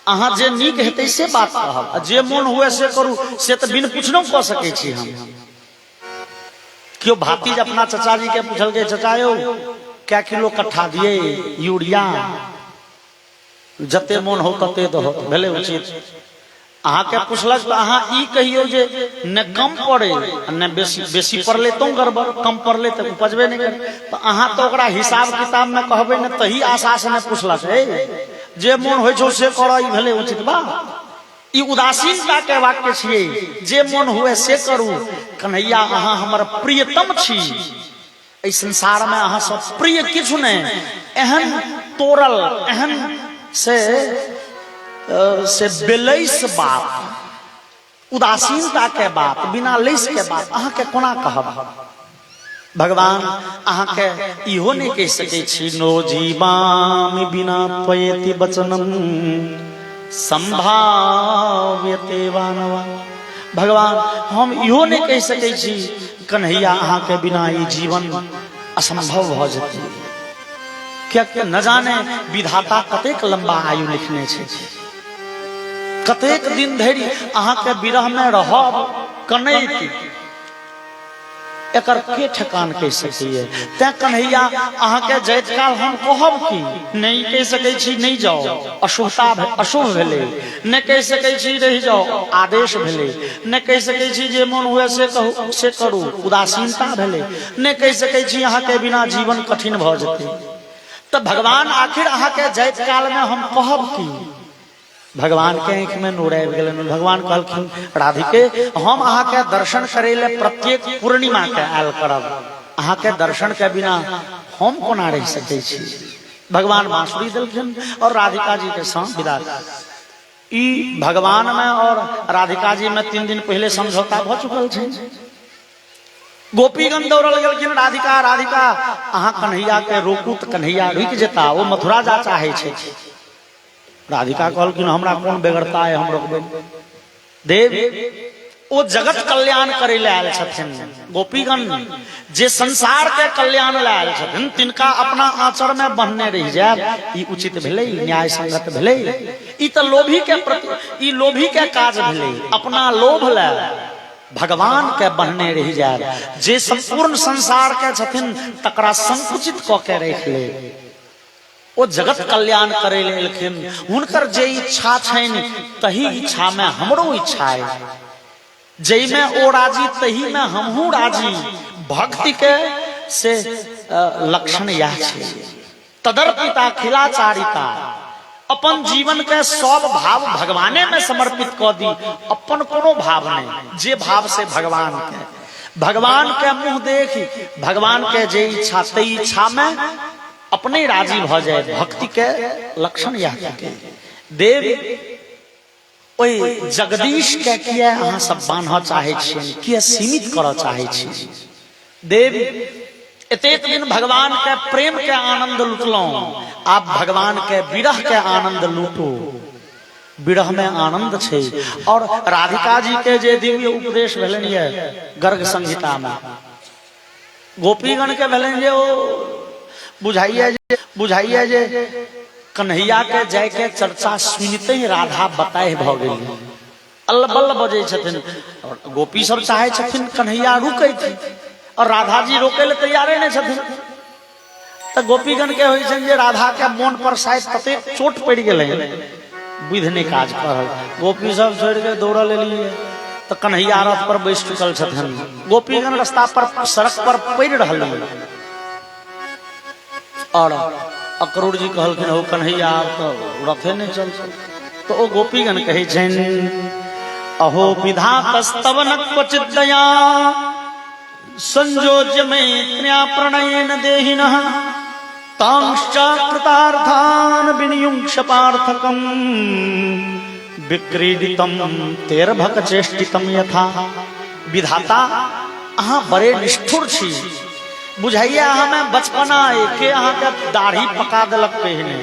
अहाँ जे नीक हेतै से बात कहब, जे मन हुए से करू से तो बिन पूछलो कह सके छी हम। क्यों भातीज अपना चचा जी के पूछल के चचा यौ क्या किलो कट्ठा दिए यूरिया, जते मन हो तते दहो, भेले उचित। अहाँ के पूछलक तो अहाँ ई कहियो जे न कम पड़े न बेसी पड़ले तो गड़बड़, कम पड़ले तो उपजबे नहीं करे। तो अहाँ तो ओकरा हिसाब किताब में कहबे न, तही आशा से न पूछलक जे मन होइ छौ से कर, ई भेले उचित बा। ई उदासीनता के वाक्य छियै, जे मन हुए से करू। कन्हैया अहाँ हमर प्रियतम छी, इस संसार में अहाँ सब प्रिय किछु नहीं। एहन तोरल, एहन से बेलैस बात, उदासीनता के बात, बिना लैस के बात अहाँ के कोना कहब। भगवान अहाँ के इहो नहीं कह सके छी नो जीवामि बिना त्वयेति वचनम संभाव्यते वानवा। भगवान हम इहो नहीं कह सके छी कन्हैया अहाँ के बिना ये जीवन असंभव भ जेतै। क्या न जाने विधाता कतेक लंबा आयु लिखने छे, कतेक दिन धरि अहाँ के विरह में रहब कनैत। एकर के ठेकान कह सकिए। तै कन्हैया अहाँ के जैत काल हम कहब की नहीं कह सकै छी, नहीं जाओ अशुभता अशुभ भेले, नहीं कह सकै छी रह जाओ आदेश भेले, नहीं कह सकै छी जे मन हुए से कहू से करू उदासीनता भेले, नहीं कह सकै छी अहाँ के बिना जीवन कठिन भ जेतै। तो भगवान आखिर अहाँ के जैत काल में हम कहब की। भगवान के आंख में नूर आबि गेलनि। भगवान कहलखिन राधिके हम अहाँ के दर्शन करे ले प्रत्येक पूर्णिमा के आयल करब, अहाँ के दर्शन के बिना हम कोना रह सकै छी। भगवान बांसुरी देलखिन और राधिका जी के संग विदा। ई भगवान में और राधिका जी में 3 दिन पहले समझौता भ चुकल छै। गोपीगण दौड़ल गेलखिन राधिका राधिका अहाँ कन्हैया के रोकू तो कन्हैया रुक जेता, वो मथुरा जा चाहे छै। राधिका कहलखिन हमरा कौन बेगरता है हम रोकबे। देव वो जगत कल्याण करे ले आयल छथिन। गोपीगण जे संसार के कल्याण ले आयल छथिन तिनका अपना आचर में बन्हने रह जाए ई उचित भेलै, न्याय संगत भेलै। ई तो लोभी के प्रति ई लोभी के काज भेलै। अपना लोभ ले भगवान के बन्हने रह जाए। जे संपूर्ण संसार के छथिन तकरा संकुचित क के रख ले। वो जगत कल्याण करे लेलखिन। हुनकर जे इच्छा छैन तही इच्छा में हमरो इच्छा है। जई में ओ राजी तही में हमहू राजी। भक्ति के से लक्षण यह छै। तदर्पिता खिलाचारिता अपन जीवन के सब भाव भगवाने में समर्पित क दी। अपन कोनो भाव नहीं, जे भाव से भगवान के मुंह देखी भगवान के जे इच्छा तई इच्छा में अपने राजी भ जाए। भक्ति के लक्षण यह के देव ओई जगदीश के किया अहाँ सब बान्ह चाहे छियन, किया सीमित कर चाहे छी। देव एतेक दिन भगवान के प्रेम के आनंद लुटलो, आप भगवान के विरह के आनंद लूटो। विरह में आनंद छे। और राधिका जी के जे दिव्य उपदेश भेलन ये गर्ग संहिता में गोपीगण के भेलन जे ओ बुझाइए जे कन्हैया के जाय के चर्चा सुनते ही राधा बताए भ गेली। अल्लबल्ल बजे छथिन। और गोपी सब चाहे छथिन कन्हैया रुकै थी और राधा जी रोके ले तैयारे नहीं छथिन। तो गोपीगण के होई छन जे राधा के मन पर शायद तते चोट पड़ गेलै बुझ नहीं काज करल। गोपी सब छोड़ के दौड़ल एलिए तो कन्हैया रथ पर बैस चुकल छथिन। गोपीगण रास्ता पर सड़क पर पड़ रहल। और अक्रूर जी कहलखिन हो कन्हैया तो रथे नहीं चल। तो ओ गोपीगण कहे छन अहो विधातस्तव न क्वचित् दया संयोज्य मैत्र्या प्रणयेन देहिनः तांश्च कृतार्थान् विनियुङ्क्ष्य पार्थकम् विक्रीडितं तेर्भक चेष्टितं यथा। विधाता अहाँ बड़े निष्ठुर छी। बुझाइए हमें बचपना के अहाँ के दाढ़ी पका दिलक पहने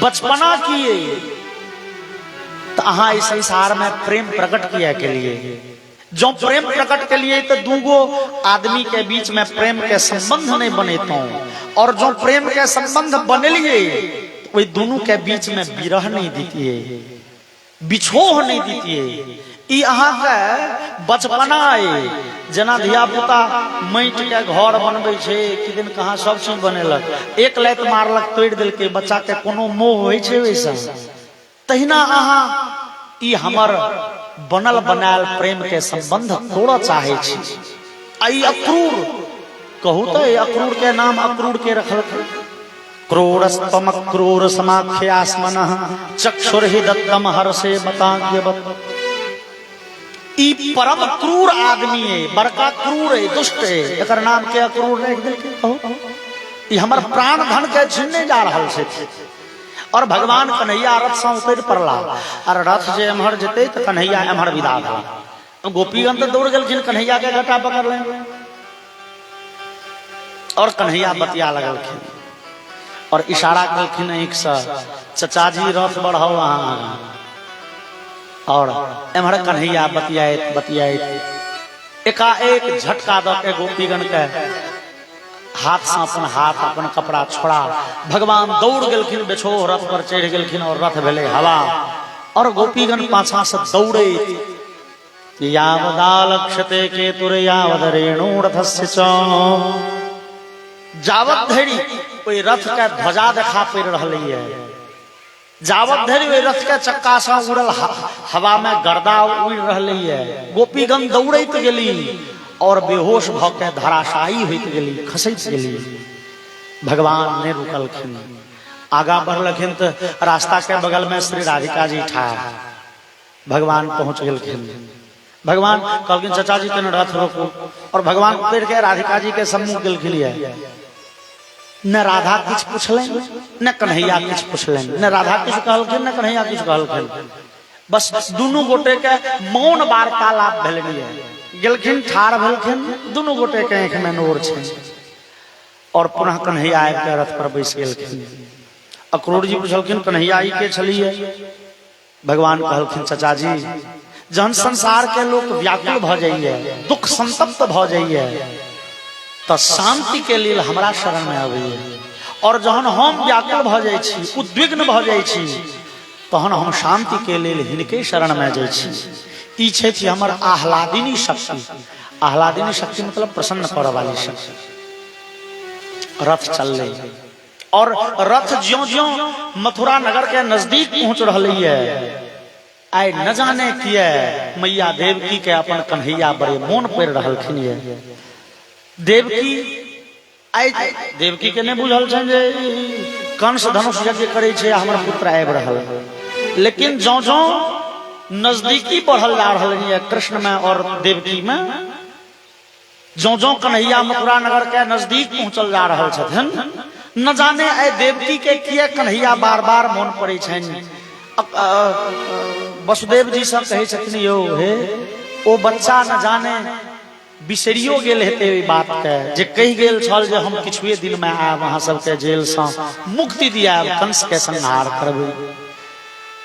बचपना किए तो अहाँ इस संसार में प्रेम प्रकट किया के लिए। जो प्रेम प्रकट के लिए तो दूगो आदमी के बीच में प्रेम के संबंध नहीं बने तो, और जो प्रेम के संबंध बने लिए वही दोनों के बीच में विरह नहीं देती है, बिछोह नहीं देती है। ई अहाँ के बचपना है। जना धिया पुता माटि के घर बनबे छे कि दिन कहाँ सब चीज बनेलक, एक लात मारलक तोड़ दिल के बच्चा के कोनो मोह होय छे वैसा। तहिना अहाँ ई हमर बनल बनायल प्रेम के संबंध तोड़ चाहे छी। आई अक्रूर कहू तो अक्रूर के नाम अक्रूर के रखल। क्रूरस्तम क्रूर समाख्यास्मनः चक्षुर्हि दत्तम हर्षे बताग्यवत्। ई परम क्रूर आदमी है, बड़का क्रूर है, दुष्ट है। एकर नाम के अक्रूर रख दे। ई हमर प्राण धन के छीनने जा रहल छै। और भगवान कन्हैया रथ से उतर पड़ला और रथ जे एम्हर जेते तो कन्हैया एम्हर विदा भेल। गोपीगण तो दौड़ गेलखिन कन्हैया के घटा पकड़ ले और कन्हैया बतिया लगलखिन और इशारा कलखिन एक से चचा जी रथ बढ़ाओ अहाँ। और एम्हर कन्हैया बतियात बतियात एकाएक झटका द के गोपीगण के हाथ से अपन हाथ अपन कपड़ा छोड़ा। भगवान दौड़ गेलखिन, बेछोह रथ पर चढ़ गेलखिन और रथ भेले हवा। और गोपीगण पाछा से दौड़े यावदालक्ष्यते केतुर्यावदरेणुरथस्य च जावत धरि ओई रथ के ध्वजा देखा पड़ रही है, जावत धरि ओई रथ के चक्का सा उड़ल हवा में गर्दा उड़ रही है। गोपीगण दौड़ैत गेली और बेहोश भ के धराशायी होइत गेली, खसैत गेली। भगवान ने रुकलखिन, आगा बढ़लखिन तो रास्ता के बगल में श्री राधिका जी ठाड़। भगवान पहुंच गेलखिन। भगवान कहलखिन चाचा जी के रथ रोको, और भगवान उतर के राधिका जी के सम्मुख गेलखिन। न राधा कुछ पूछलें न कन्हैया कुछ पूछलें, न राधा कुछ कहलखिन न कन्हैया कुछ कहलखिन। बस दुनू गोटे के मौन वार्तालाप भेलनि। गेलखिन, ठाड़ भेलखिन, दुनू गोटे के आंख में नोर छै, और पुनः कन्हैया आबि के रथ पर बैस गेलखिन। अक्रूर जी पूछलखिन कन्हैया ई के छलिए? भगवान कहलखिन चाचा जी, जहन संसार के लोग व्याकुल भ जाइए, दुख संतप्त भ जाइए, तो शांति के लिए हमरा शरण में आबैए। और जहन हम व्याकुल भ जाय छी, उद्विग्न भ जाय छी, तहन हम शांति के लिए हिनके शरण में जाय छी। ई छै कि हमर आह्लादिनी शक्ति। आह्लादिनी शक्ति मतलब प्रसन्न करने वाली शक्ति। रथ चलले, और रथ ज्यों ज्यों मथुरा नगर के नजदीक पहुंच रही है, आइ न जाने किए मैया देवकी के अपन कन्हैया बड़े मोन पड़ रहलखिन। देवकी आइ देवकी के नहीं बुझल छन जे कंस धनुष यज्ञ करे छे, हमर पुत्र आबि रहल। लेकिन जौं जौं नजदीकी बढ़ल जा रहल है कृष्ण में और देवकी में, जौं जौं कन्हैया मथुरा नगर के नजदीक पहुंचल जा रहल छथिन, न जाने आइ देवकी के किए कन्हैया बार बार मोन पड़े छनि। वसुदेव जी सब कहे छथिन, यौ हे ओ बच्चा न जाने बिसरियो गेल हेते ओई बात के, जे कहि गेल छल जे हम किछुए दिन में आब अहाँ सबके जेल से मुक्ति दियाब, कंस के संहार करबै।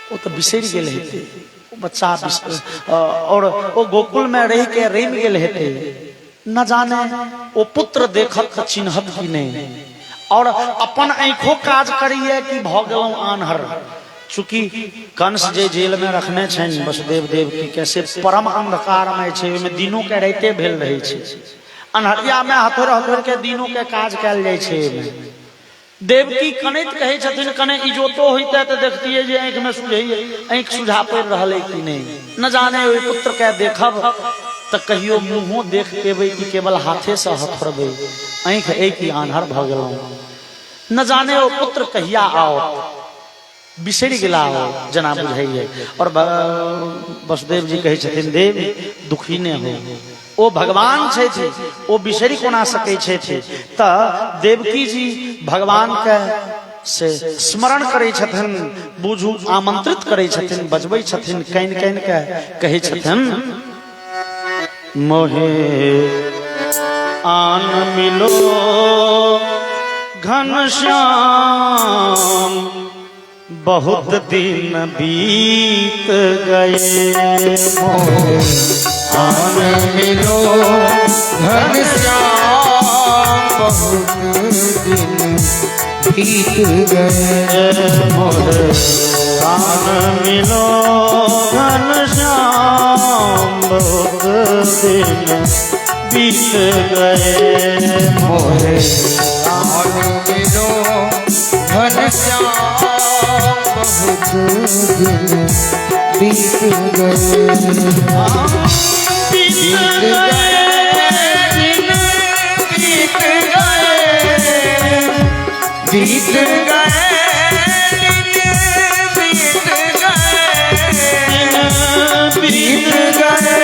ओ तो बिसरि गेल हेते ओ बच्चा, और ओ गोकुल में रह के रमि गेल हेते। न जाने ओ पुत्र देखत चिन्हत कि नहीं, और अपन आंखों काज करिए कि भ गेलौं आन्हर। चूंकि कंस जे जेल में रखने छन वसुदेव देवकी के, से परम अंधकार में छे, में दिनों के राते भेल रहे छे। अन्हरिया में हथोड़ हथोड़ के दिनों के काज कैल जाय छे। देवकी कनैत कहे छथिन, कने इजोतो होइते तो देखतिए जे आंख में सुझैए, आंख सुझा पड़ रहल है कि नहीं। न जाने ओई पुत्र के देखब तो कहियो मुंहो देख पेबै कि केवल हाथे से हथोड़बै, आंख एक ही आन्हर भ गेलौं। न जाने ओ पुत्र कहिया आओ, बिसरि गेला हो जना बुझाइए। और वसुदेव जी कहे छथिन, देव दुखी ने हो, ओ भगवान छथि, ओ बिसरि कोना सकै छथि। त देवकी जी भगवान के से स्मरण करे छथिन, बुझू आमंत्रित करे छथिन, बजबै छथिन, काइन काइन के कहे छथिन, मोहे आन मिलो घनश्याम, बहुत दिन बीत गए। मोहे आन मिलो घनश्याम, बहुत दिन बीत गए। मोहे आन मिलो घनश्याम, बहुत दिन बीत गए। मोहे आन मिलो घनश्याम, बहुत दिन बीत गए। बीत गए दिन, बीत गए, बीत गए बीत गए,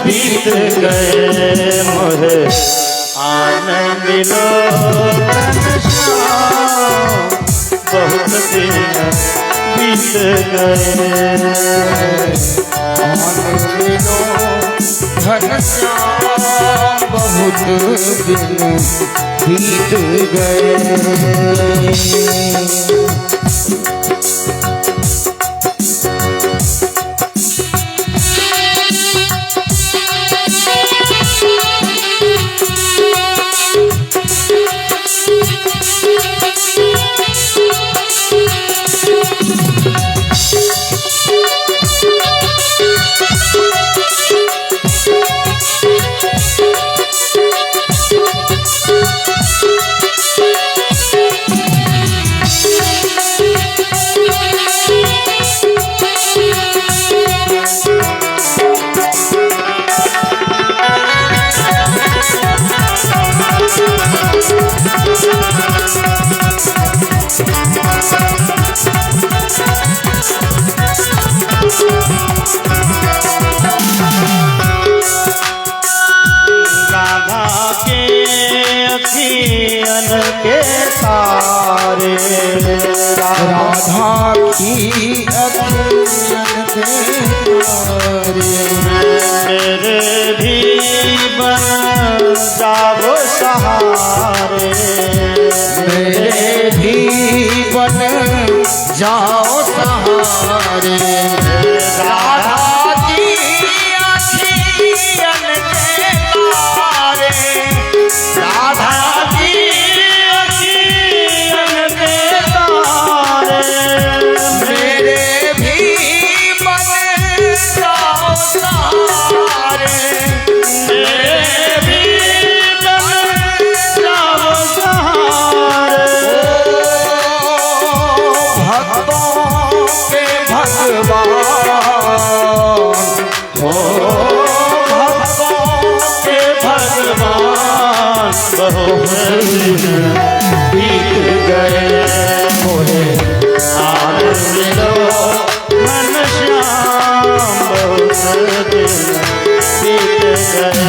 बीत गए। मोहे आन मिलो घनश्याम, बहुत दिन बीत गए। आन मिलो घनश्याम, बहुत दिन बीत गए। राधा की अखियन देखा मेरे भी बन जाओ सहारे, मेरे भी बन जाओ सहारे। राधा की अखियन के तारे, राधा की अखियन के तारे, मेरे भी बन जाओ सहारे, मेरे भी बन जाओ सहारे। भक्तों के भगवान हो, भक्तों के भगवान बहुत दिन बीत गए, मोरे आनंद लो मन श्याम बहुत दिन बीत गए।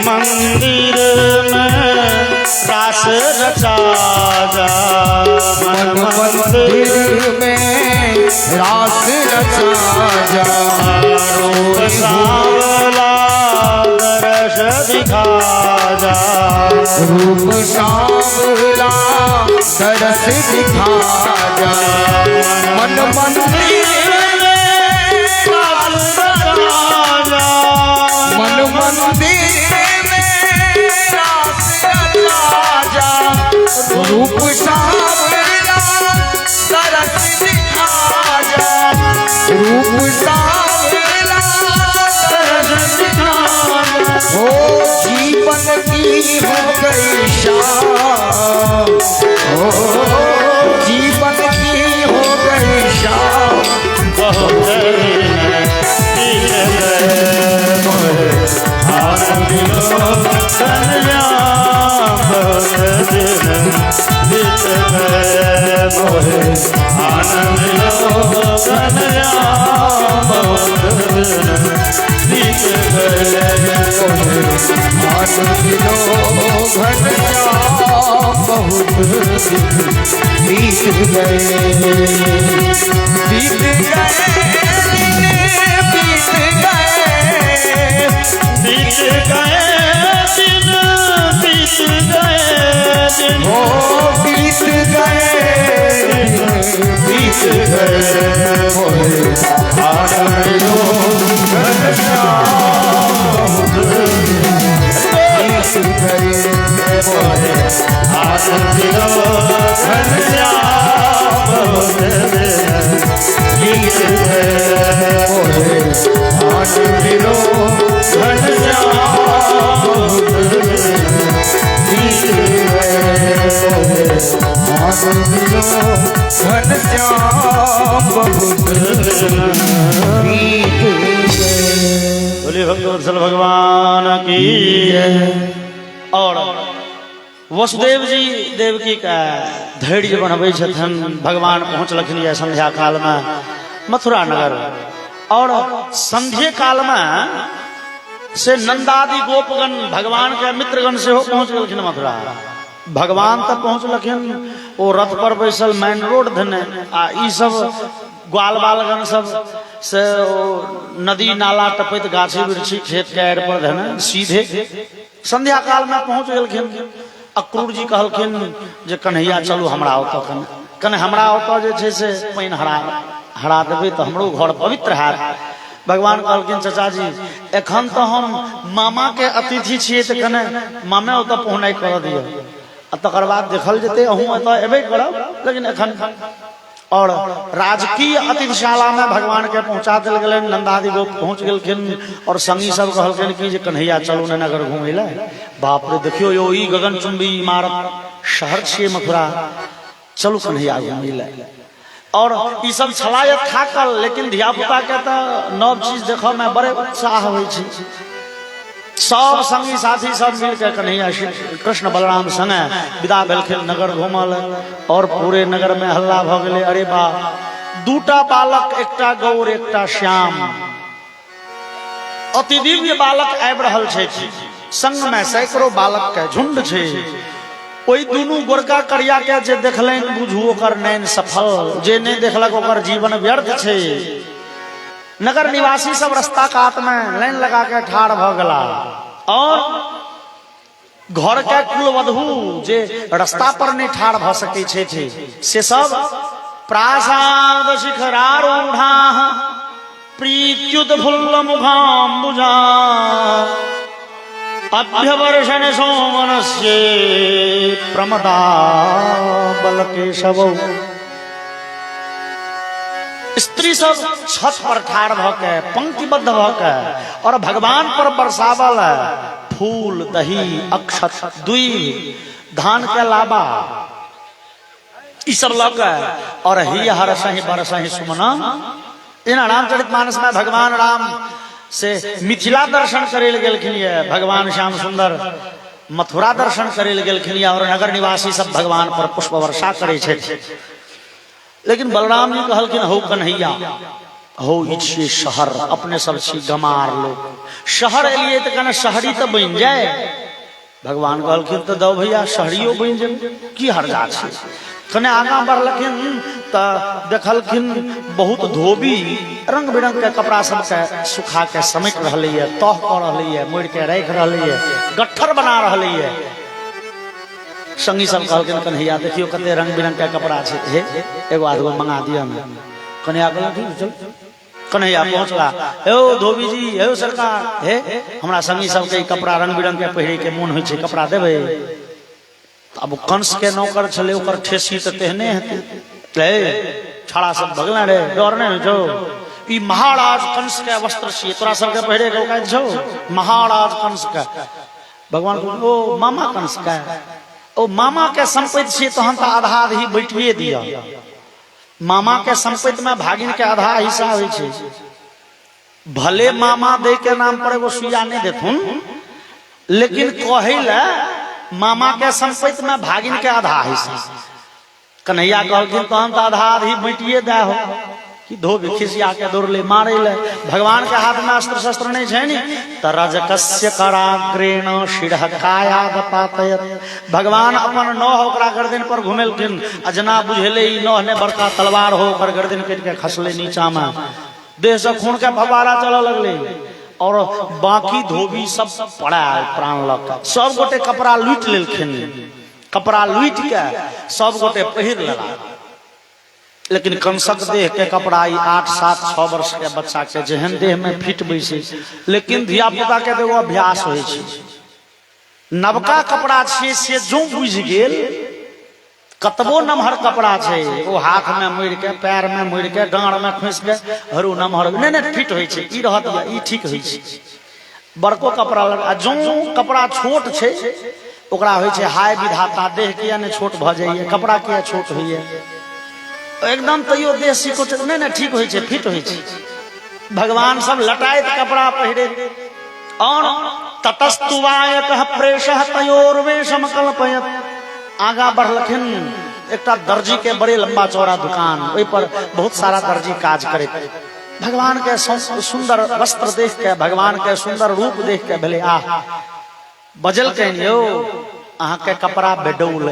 मंदिर में रास रचा जा, मन मंदिर में रास रचा जा। रूप सांवला दर्श दिखा जा, रूप सांवला दर्श दिखा जा। मन मंदिर में रास रचा जा, मन मंदिर रूप सांवला तरस दिखा जा, रूप सांवला तरस दिखा जा। हो जीवन की हो गई शाम, हो जीवन की हो गई शाम। बहुत आनंद लो संग्राम बहुत दिन गए मोहे आनंद लोगन श्याम बहुत दिन बीत गए मोहे आनंद लोगन श्याम बहुत दिन बीत गए बीत गए बीत गए बीत गए दिन बीत गए दिन हो बीत गए बीत गए मोहे आनंद लोगन श्याम बीत गए मोहे आनंद लोगन श्याम बहुत दिन बीत गए मोहे आनंद लोगन श्याम बहुत बीत गए आनंद लोगन श्याम बहुत बीत गए। बोले भक्तवत्सल भगवान की और वसुदेव जी देवकी का धैर्य बनबै छथिन। भगवान पहुँचलखिन यह संध्या काल में मथुरा नगर और संध्या काल में से नंदादि गोपगण भगवान के मित्रगण से हो पहुँच गलखिन मथुरा। भगवान तक पहुँचलखिन ओ रथ पर बैसल मेन रोड धने आ ई सब ग्वाल बालगण सब से नदी नाला टपैत गाछी वृक्षी खेत के आड़ पर धने सीधे संध्या काल में पहुँच गलखिन। अक्रूर जी कहलखिन जे कन्हैया चलू हमरा ओतऽ कने हमरा ओतऽ जे छै से पानि हरा देबै तऽ हमरो घर पवित्र हैत। भगवान कहलखिन चाचा जी एखन तो हम मामा के अतिथि छियै तऽ कने मामे ओतऽ पहुँचाइ कर दियौ आ तकर बाद देखल जेतै अहूँ एतऽ एबे करब। लेकिन एखन और राजकीय अतिथिशाला में भगवान के पहुंचा दिल गए। नंदादि गोप पहुंच गलखिन और संगी सब कहलखिन कि जे कन्हैया चलू ने नगर घूमे ले। बाप रे देखियो यो ई गगनचुंबी इमारत शहर छे मथुरा, चलू कन्हैया घूमे ले। और ई सब छलायत थाकल लेकिन धिया पुता के तो नव चीज देखो में बड़े उत्साह होय छै। सब संगी साथी सब मिलकर कन्हैया कृष्ण बलराम संगे विदा भेलखिन नगर घूमल और पूरे नगर में हल्ला भ गेलै। अरे बा दूटा बालक एकटा गौर एकटा श्याम अति दिव्य बालक आबि रहल छै। संग में सैकड़ों बालक के झुंड छै। ओई दुनू गोरका करिया के जे देखलनि बुझू ओकर नैन सफल, जे नहीं देखलक ओकर जीवन व्यर्थ छै। नगर निवासी सब रास्ता कात में लाइन लगा के ठाड़ भ गेला और घर के कुलवधू जे रास्ता पर नहीं ठाड़ भ सकै छै से सब प्रासाद शिखरारूढ़ा प्रीत्युत्फुल्ल मुखाम्बुजा अभ्यवर्षण सोमनस्ये प्रमदा बलकेशवौ। स्त्री सब छत पर ठाड़ भके पंक्तिबद्ध भके और भगवान पर बरसावल फूल दही अक्षत दुई धान के लाबा ई सब लग और ही हर सही बरसही सुमना। इन रामचरितमानस में भगवान राम से मिथिला दर्शन करे गेलखिन ये, भगवान श्याम सुंदर मथुरा दर्शन करे गेलखिन और नगर निवासी सब भगवान पर पुष्प वर्षा करे छे। लेकिन बलराम जी कहलखिन हो कन्हैया हो इच्छे शहर अपने सब छी गमार लोग शहर एलिए तो कने शहरी तो बन जाए। भगवान कहलखिन तो दो भैया शहरियो बन जाए की हर्जा छै। कने आगा बढ़लखिन तो देखलखिन बहुत धोबी रंग बिरंग के कपड़ा सब के सुखा के समेट रहले है, तह कर रहले है, मोड़ के राख रहले है, गट्ठर बना रहले है। संगी सब कहलखिन कन्हैया देखियो कते रंग बिरंग के कपड़ा छै, हे एगो आधगो मंगा दिया ना। कन्हैया कहलखिन चल। कन्हैया पहुंचला, हे धोबी जी हे सरकार हे हमरा संगी सब के कपड़ा रंग बिरंग के पहिरे के मन होय छै, कपड़ा देबे। अब कंस के नौकर छले ओकर ठेसी त तेहने हेते छाड़ा सब भगला रे डरने जो ई महाराज कंस के वस्त्र छी तोरा सब के पहिरे के औकात छौ। महाराज कंस का भगवान को ओ मामा कंस का ओ मामा के संपत्ति छी तहन त आधा आधी बैठिए दिया। मामा के संपत्ति में भागिन के आधा हिस्सा होय छै। भले मामा दे के नाम पर एगो सुइया नहीं देथुन लेकिन कहैला मामा के संपत्ति में भागिन के आधा हिस्सा कन्हैया कहलखिन तहन तो आधा आधी बैटिए दे हो कि धोबी खिसिया के दौड़ ले मारे ले। भगवान के हाथ में अस्त्र शस्त्र नहीं है नी। तरजकस्य कराग्रेण शिरः कायागपातयत। भगवान अपन नौह ओकरा गर्दन पर घुमेलखिन, अजना बुझेले ई नौह ने बड़का तलवार हो ओकर गर्दन कट के खसले नीचा में, देह से खून के फवारा चल लगले। और बाकी धोबी सब पड़ा प्राण लग, सब गोटे कपड़ा लूट लेलखिन, कपड़ा लूट के सब गोटे पहिर लेला। लेकिन कंसक देह के कपड़ा 8, 7, 6 वर्ष के बच्चा के जेहन देह में फिट बैसे, लेकिन धिया पुता के देखो अभ्यास होय छै। नवका कपड़ा छे से जो बुझ गेल, कतबो नमहर कपड़ा छे वो हाथ में मोड़ के, पैर में मोड़ के, डांड में खोस के हरू नमहर नहीं फिट होय छै, ई रहत या ई ठीक होय छै। बड़को कपड़ा लगा जो कपड़ा छोट छे ओकरा होय छै हाय विधाता, देह किया ने छोट भ जाइए, कपड़ा किया छोट होइए, एकदम तैयो देह सिको नहीं ठीक होय छै, फिट होय छै। भगवान सब लटाइत कपड़ा पहिरे और ततस्तुवायकः प्रेषः तयोर्वेशम कल्पयत। आगा बढ़लखिन, एकटा दर्जी के बड़े लंबा चौड़ा दुकान, ओहि पर बहुत सारा दर्जी काज करे। भगवान के सुंदर वस्त्र देख के, भगवान के सुंदर रूप देख के भले आह बजल कहियो अहाँ के कपड़ा बेडौल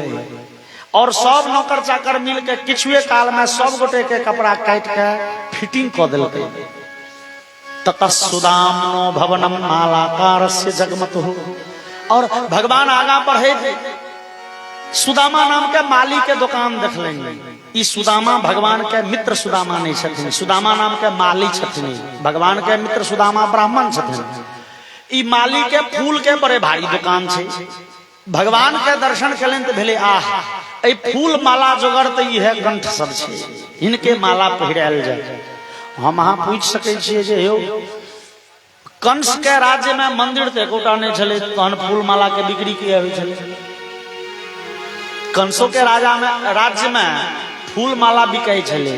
और सब नौकर चाकर मिल के किछुए काल में सब गोटे के कपड़ा काट के फिटिंग क देलकै। ततस्सुदाम्नो भवनम मालाकारस्य जगमतुः। और भगवान आगा बढ़े, सुदामा नाम के माली के दुकान देखलेंगे। ई सुदामा भगवान के मित्र सुदामा नहीं छथिन, सुदामा नाम के माली छथिन। भगवान के मित्र सुदामा ब्राह्मण छथिन। ई माली के फूल के बड़े भारी दुकान छे। भगवान के दर्शन करें तो भेले आह ए फूल माला जोगर तो यह कंठ सब छे, इनके माला पहिरायल जाए। हम अहाँ पूछ सके छिए जे यौ कंस के राज्य में मंदिर तो एकोटा नहीं छले, तहन फूल माला के बिक्री किया हुई छले। कंसों के राज्य में फूल माला बिकाई छले,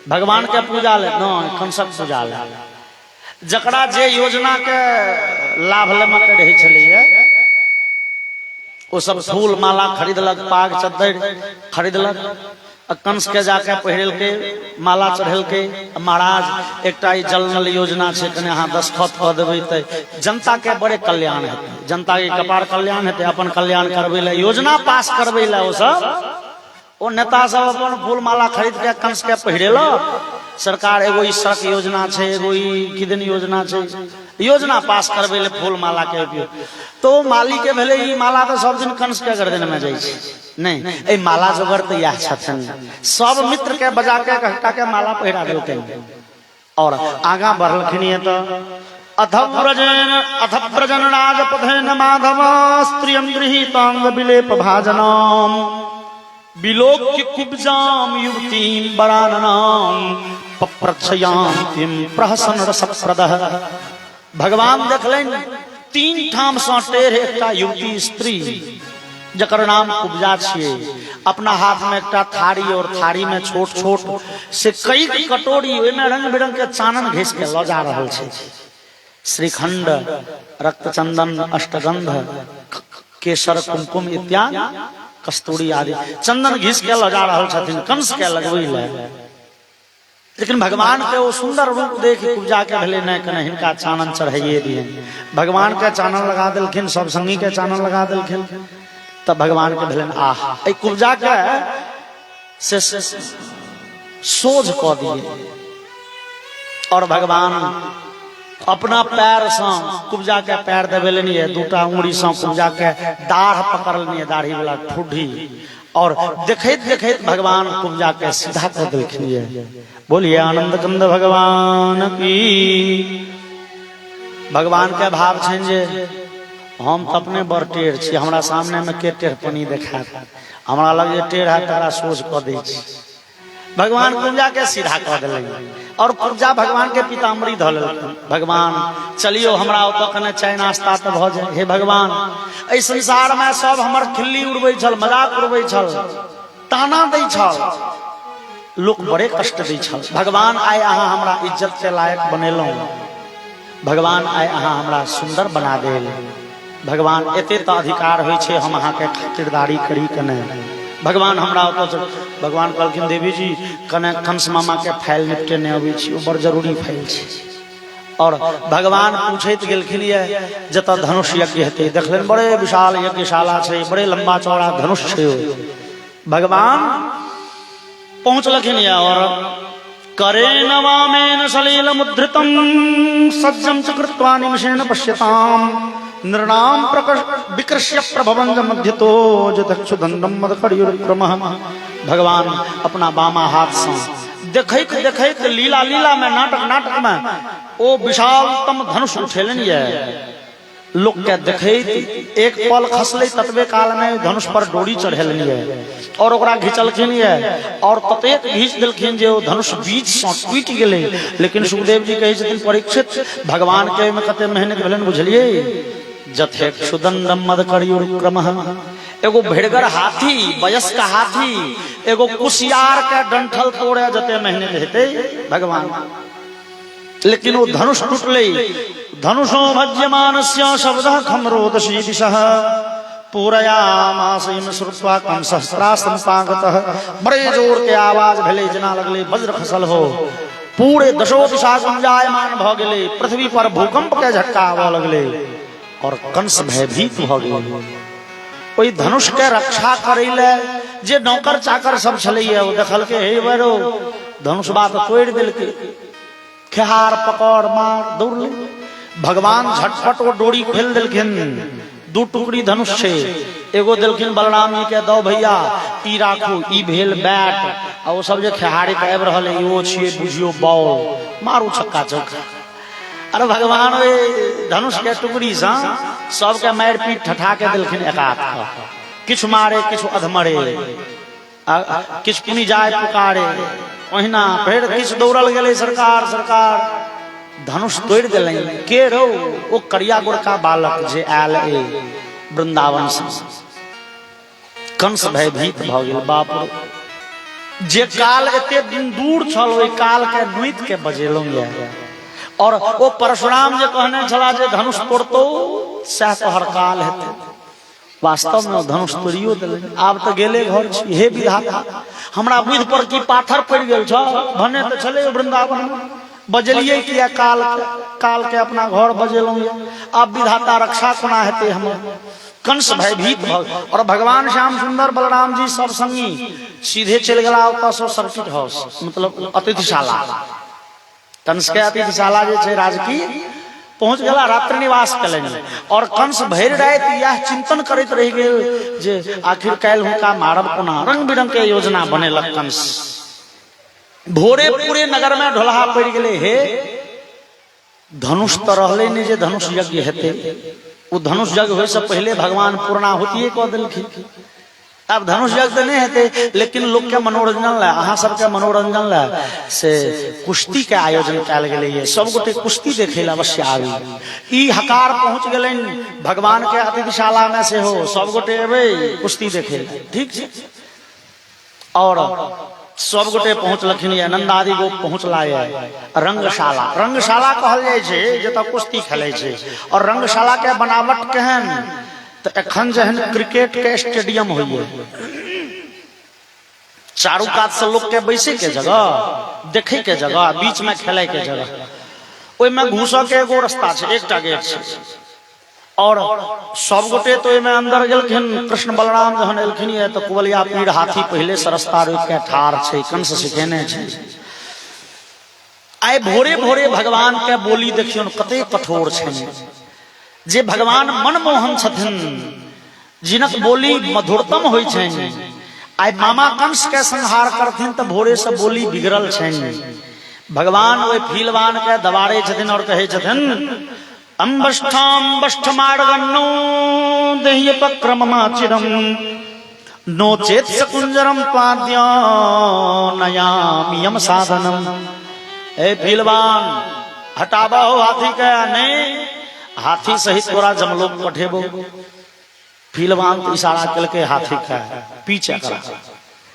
भगवान के पूजा ले न कंसक पूजा ले। जकरा जे योजना के लाभ लेमा के रहे छले वो सब फूल माला खरीदलक, पाग चद्दर खरीदलक, कंस के जाके पहिरल के माला चढ़ेल के। महाराज एकटा जल नल योजना छे, कने अहाँ दस्तखत कऽ देबै तऽ जनता के बड़े कल्याण हेतै, जनता के कपार कल्याण हेतै, अपन कल्याण करबै ले योजना पास करबै ले ओ सब ओ नेता सब अपन फूल माला खरीद के कंस के पहिरेलक। सरकार एगो ई सड़क योजना छे, एगो ई किदन योजना छे, योजना पास करबै ले फूल माला के उपयोग। तो माली के भेले ई माला तो सब दिन कंस के गर्दन में जाय छै, नहीं ए माला जोगर तो यह छथिन। सब मित्र के बजा के कहता के माला पहिरा देलकै और आगा बढ़लखिन। तो अथ व्रजन राजपथेन माधव स्त्रियं गृहीतांग विलेप भाजनाम विलोक्य कुब्जाम युवतीं वराननाम पप्रच्छयान्तिम प्रहसन रसप्रदः। भगवान देखलेन 3 ठाम से टेढ़ एकटा युवती स्त्री जकर नाम कुब्जा छिए, अपना हाथ में एकटा थारी और थारी में छोट छोट से कई कटोरी ओहि में रंग बिरंग के चानन घिस के ल जा रहल छै। श्रीखंड, रक्तचंदन, अष्टगंध, केसर, कुमकुम इत्यादि, कस्तूरी आदि चंदन घिस के ल जा रहल छथिन कंस के लगबै ले। लेकिन भगवान के वो सुंदर रूप देख कुब्जा के भले नहीं कने हिनका चानन चढ़ाइए दिए। भगवान के चानन लगा देलखिन, सब संगी के चानन लगा देलखिन। तब भगवान के भले आह ए कुब्जा के से सोझ क दिए और भगवान अपना पैर से कुब्जा के पैर देवेलनी है, 2टा उंगली से कुब्जा के दाढ़ पकड़लनी है, दाढ़ी वाला ठुड्ढी, और देखैत देखैत भगवान कुब्जा के सीधा कर देलखिन। बोलिए आनंद कंद भगवान की। भगवान के भाव छन जे हम तो अपने बड़ टेढ़ छी, हमरा सामने में के टेढ़पनी देखा, हमरा लग जे टेढ़ है तारा सोच क दै छी। भगवान कुब्जा के सीधा क देलखिन और कुब्जा भगवान के पीताम्बरी ध लेलखिन। भगवान चलियो हमरा ओतऽ कने चाय नाश्ता तो भ जाए। हे भगवान एहि संसार में सब हमर खिल्ली उड़बै छल, मजाक उड़बै छल, ताना दै छल, लोक बड़े कष्ट दै छल। भगवान आइ अहाँ हमरा इज्जत के लायक बनेलहुँ, भगवान आइ अहाँ हमरा सुंदर बना देल। भगवान एते तो अधिकार होइ छै हम अहाँ के खातिरदारी करी के नहीं। भगवान हमरा ओतऽ भगवान कहलखिन देवी जी कने कंस मामा के फाइल निपटे नहीं अबै छी, ओ बड़ जरूरी फाइल छै। और भगवान पूछैत गेलखिन ये जतऽ धनुष यज्ञ हेतै, देखलनि बड़े विशाल यज्ञशाला छै, बड़े लंबा चौड़ा धनुष छै। भगवान पहुंचलखिन ये और करेण वामेन सलील मुद्रितम सज्जम च कृत्वा निमिषेण पश्यताम नृणाम विकृष्य प्रभवंज मध्यतो जदक्षु दंडम मदकड़युक्रमः। भगवान अपना बामा हाथ से देखैत देखैत लीला लीला में नाटक में ओ विशालतम धनुष उठेलन ये। लोक के देखैत एक पल खसले ततबे काल में धनुष पर डोरी चढ़ेलन ये और ओकरा घिचलखिन ये और ततेक घीच देलखिन जे ओ धनुष बीच से टूटि गेलै। लेकिन सुखदेव जी कहै छथिन परीक्षित भगवान के में कते मेहनत भेलन बुझलिए। जथेक सुदंडम मदकड़युक्रमः, एगो भेड़गर हाथी वयस्क हाथी एगो कुशियार के डंठल तोड़े जते मेहनत हेतै भगवान, लेकिन वो धनुष टूटले। धनुषो भज्यमानस्य शब्दः खम्रोदशी दिशः पूरयामासीम श्रुत्वा कंसहस्त्रास्त्रमुपागतः। बड़े जोर के आवाज भेले, जना लगले वज्र खसल हो, पूरे दशो दिशा गुंजायमान भ गेले, पृथ्वी पर भूकंप के झटका आबऽ लगले और कंस भयभीत भ गेल। ओई धनुष के रक्षा करैले जे नौकर चाकर सब छलैया ओ देखलके हे बरो धनुष बात तोड़ देलके, खेहार पकड़ मार दौड़ले। भगवान झटपट वो डोरी खोल देलखिन, दू टुकड़ी धनुष छे, एगो देलखिन बलराम जी के दो भैया ई राखू, ई भेल बैट आ वो सब जे खेहारी के आबि रहल ओ छिए बुझियो बॉल, मारू छक्का चौका। अरे भगवान ओए धनुष के टुकड़ी से सबके मार पीट ठठा के देलखिन एकात, किछ मारे किछ अधमरे, किछ पुनि जाय पुकारे, ओहिना फेर किछ दौड़ल गेले सरकार सरकार, धनुष तोड़ देलनि। के रहो ओ करिया गोरका बालक जे आयल ए वृंदावन से। कंस भयभीत भ गेल, बाप रे जे काल एते दिन दूर छल ओई काल के नुइत के बजेलौं ये। और वो परशुराम जे कहने छला जे धनुष तोड़तो सह तोहर काल हेतै, वास्तव में धनुष तोड़ियो देलनि। आब तो गेले घर छी, हे विधाता हमरा बुद्धि पर की पाथर पड़ गेल छ, भने तो चले वृंदावन में बजलिए किया काल के अपना घर बजेलौं ये। अब विधाता रक्षा कोना हेतै हमर। कंस भयभीत भ, और भगवान श्याम सुंदर बलराम जी सब संगी सीधे चल गेला ओतऽ से सर्किट हाउस, मतलब अतिथिशाला। कंस के अतिथिशाला जे छै राजकी पहुंच गेला, रात्रि निवास कलनि। और कंस भरि राति यह चिंतन करैत रहि गेल जे आखिर काल्हि हुनका मारब कोना। रंग बिरंग के योजना बनेलक कंस। भोरे पूरे नगर में ढोलहा पड़ गेले, हे धनुष तो रहले नहीं जे धनुष यज्ञ हेतै। वो धनुष यज्ञ होय से पहले भगवान पूर्णाहुति कऽ देलखिन। अब धनुष यज्ञ नहीं हेतै, लेकिन लोग के मनोरंजन ला, अहाँ सबके मनोरंजन ला से कुश्ती के आयोजन कयल गेलै है। सब गोटे कुश्ती देखे ला अवश्य आबी। ई हकार पहुंच गेलनि भगवान के अतिथिशाला में से हो, सब गोटे एबै कुश्ती देखे ला, ठीक छै। और सब गोटे पहुंचलखिन ये, नंदादि गोप पहुंचला ये रंगशाला। रंगशाला कहल जाय छै जतऽ कुश्ती खेलै छै। और रंगशाला के बनावट केहन तो एखन जहन क्रिकेट के स्टेडियम होइए, चारू कात से लोग के बैसे के जगह, देखे के जगह, बीच में खेले के जगह, ओइ में घुसऽ के एगो रास्ता छै, एकटा गेट छै। और सब गोटे तो एमे अंदर गेलखिन। कृष्ण बलराम जहन एलखिन ये तो कुबलिया पीड़ हाथी पहले से रास्ता रोक के ठाड़ छै, कंस सिखेने छै। आइ भोरे भोरे भगवान के बोली देखियौन कते कठोर छै, जे भगवान मनमोहन छथिन, जिनक बोली मधुरतम होइ छनि। आइ मामा कंस के संहार करथिन तो भोरे से बोली बिगड़ल छनि। भगवान ओइ फीलवान के दबारे छथिन और कहे छथिन अम्बष्ठाम्बष्ठमार्गन्नो देह्यपक्रममाचिरम नो चेत सकुंजरम पाद्य नयामि यम साधनम। ए फीलवान हटाबो हाथी के, नहीं हाथी सहित तोरा जमलोक पठेबो। फीलवान तो इशारा केलके हाथी का पीछे करा।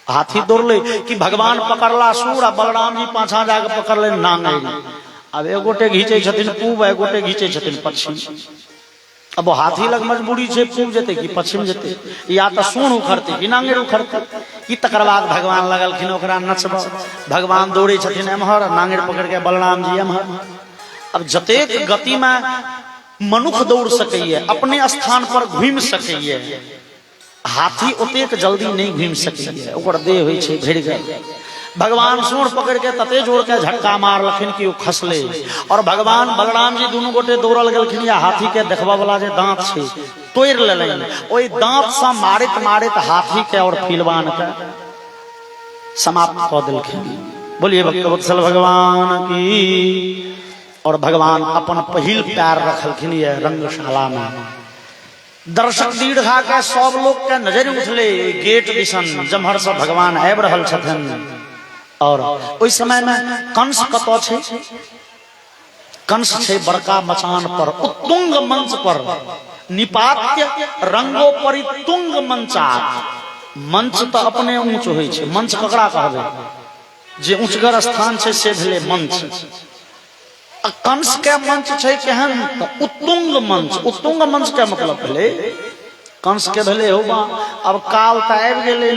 हाथी दौड़ले कि भगवान पकड़ला सूर, बलराम जी पाछा जाके पकड़ले नांगे। अब एगोटे घीचे छथिन पूब, एगोटे घीचे छथिन पश्चिम। अब वो हाथी लग मजबूरी से पूब जेते कि पश्चिम जेते, या तो सूढ़ उखड़ते कि नांगेर उखड़ते कि तकर बाद भगवान लगलखिन ओकरा नचब। भगवान दौड़े छथिन एम्हर, नांगेर पकड़ के बलराम जी एम्हर। अब जतेक गति में मनुख दौड़ सकैये, अपने स्थान पर घूम सकैये, हाथी ओतेक जल्दी नहीं घूम सकैये, ओकर देह होइ छै भिड़ गेल। भगवान सूढ़ पकड़ के तते जोड़ के झटका मारलखिन कि वो खसले। और भगवान बलराम जी दुनू गोटे दौड़ल गेलखिन, या हाथी के देखबा वाला जे दांत छै तोड़ लेलनि, ओहि दांत से मारैत मारैत हाथी के और फिलवान के समाप्त कऽ देलखिन। बोलिए भक्तवत्सल भगवान की। और भगवान अपन पहिल पैर रखलखिन ये रंगशाला में। दर्शक दीर्घा के सब लोग के नजर उठले गेट दिसन, जम्हर से भगवान आबि रहल छथिन। और उस समय में कंस कतौ छै? कंस छै बड़का मचान पर, उत्तुंग मंच पर, निपात्य रंगोपरि तुंग मंचात। मंच तो अपने ऊंच होइ छै, मंच ककरा कहबै? जे ऊंचगर स्थान छै से भेलै मंच। कंस के मंच छै केहन? उत्तुंग मंच। उत्तुंग मंच के मतलब भेलै कंस के भेलै हो बा अब काल त आबि गेलै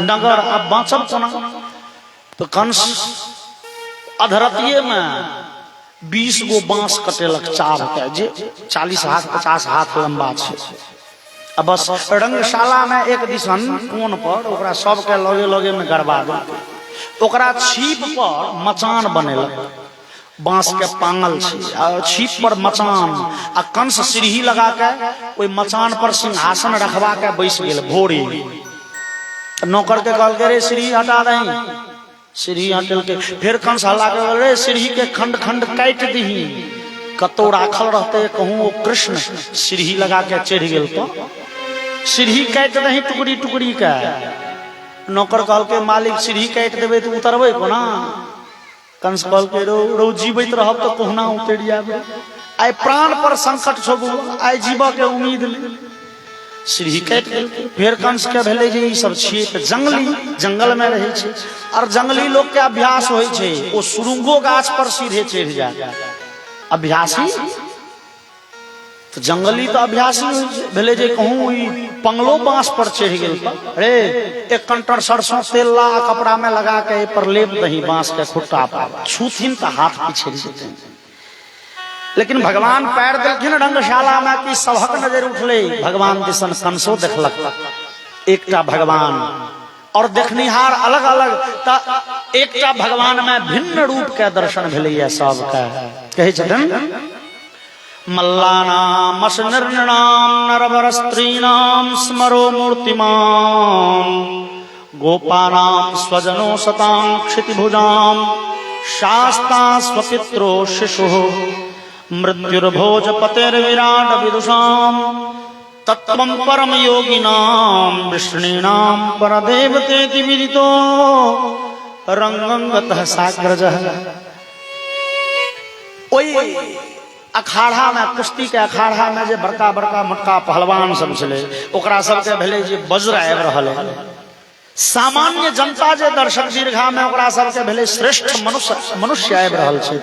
नगर, अब बाँचब कोना? तो कंस अधरतिये में 20 गो बांस कटेलक चार के, जे 40 हाथ 50 हाथ लंबा छै। अब बस रंगशाला में एक दिसन कोन पर ओकरा सबके लगे लगे में गड़बा देलक। ओकरा छीप पर मचान बनेलक, बांस के पांगल छै, छीप पर मचान। आ कंस सीढ़ी लगा के ओई मचान पर सिंहासन रखवा के बैस गेल। भोरे नौकर के कहल के रे सीढ़ी हटा दही, सीढ़ी हटल के फिर कंस हल्ला के रे सीढ़ी के खंड खंड काट दही। कतौ राखल रहते कहूँ कृष्ण सीढ़ी लगा के चढ़ गेल तो सीढ़ी काट दही टुकड़ी टुकड़ी के। नौकर कहल के मालिक सीढ़ी काट देवे तो उतरबे कोना? कंस कहल के रो जीवित रहब तो कोहना उतर जाबे, आइ प्राण पर संकट छो, आइ जीवा के उम्मीद नहीं। सीढ़ी काट गेल। फिर कंस के भेले जे ई सब छियै त जंगली, जंगल में रहे छै और जंगली लोग के अभ्यास होय छै ओ सुरुंगो गाछ पर सीधे चढ़ जाए। अभ्यासी तो जंगली तो अभ्यासी भेले जे कहूँ ई पंगलो बांस पर चढ़ गेल त रे एक कंटर सरसों तेल ला कपड़ा में लगा के पर लेप दही बांस के खुट्टा पर, छूथिन त हाथ पीछे जेतै। लेकिन भगवान पैर देलखिन रंगशाला में कि सबहक नजर उठले। भगवान दिसन कंसो देखलक, एकटा भगवान और देखनिहार अलग अलग। एकटा भगवान में भिन्न रूप के दर्शन भेलैया सबके। कहै छथिन मल्लानाम असनिर्णाम नरवर स्त्रीणाम स्मरो मूर्तिमाम गोपानाम स्वजनो सतां क्षितिभुजाम शास्ता स्वपित्रो शिशुः मृत्युर्भोज पतेर्विराट विदुषाम तत्वं परम योगिनाम विष्णीनाम परदेवतेति विदितो रंगंगतः साग्रजः। ओई अखाड़ा में, कुश्ती के अखाड़ा में जे बड़का बड़का मोटका पहलवान सब छले ओकरा सबके भेले जे वज्र आबि रहल है। सामान्य जनता जे दर्शक दीर्घा में ओकरा सबके भेले श्रेष्ठ मनुष्य आबि रहल छै।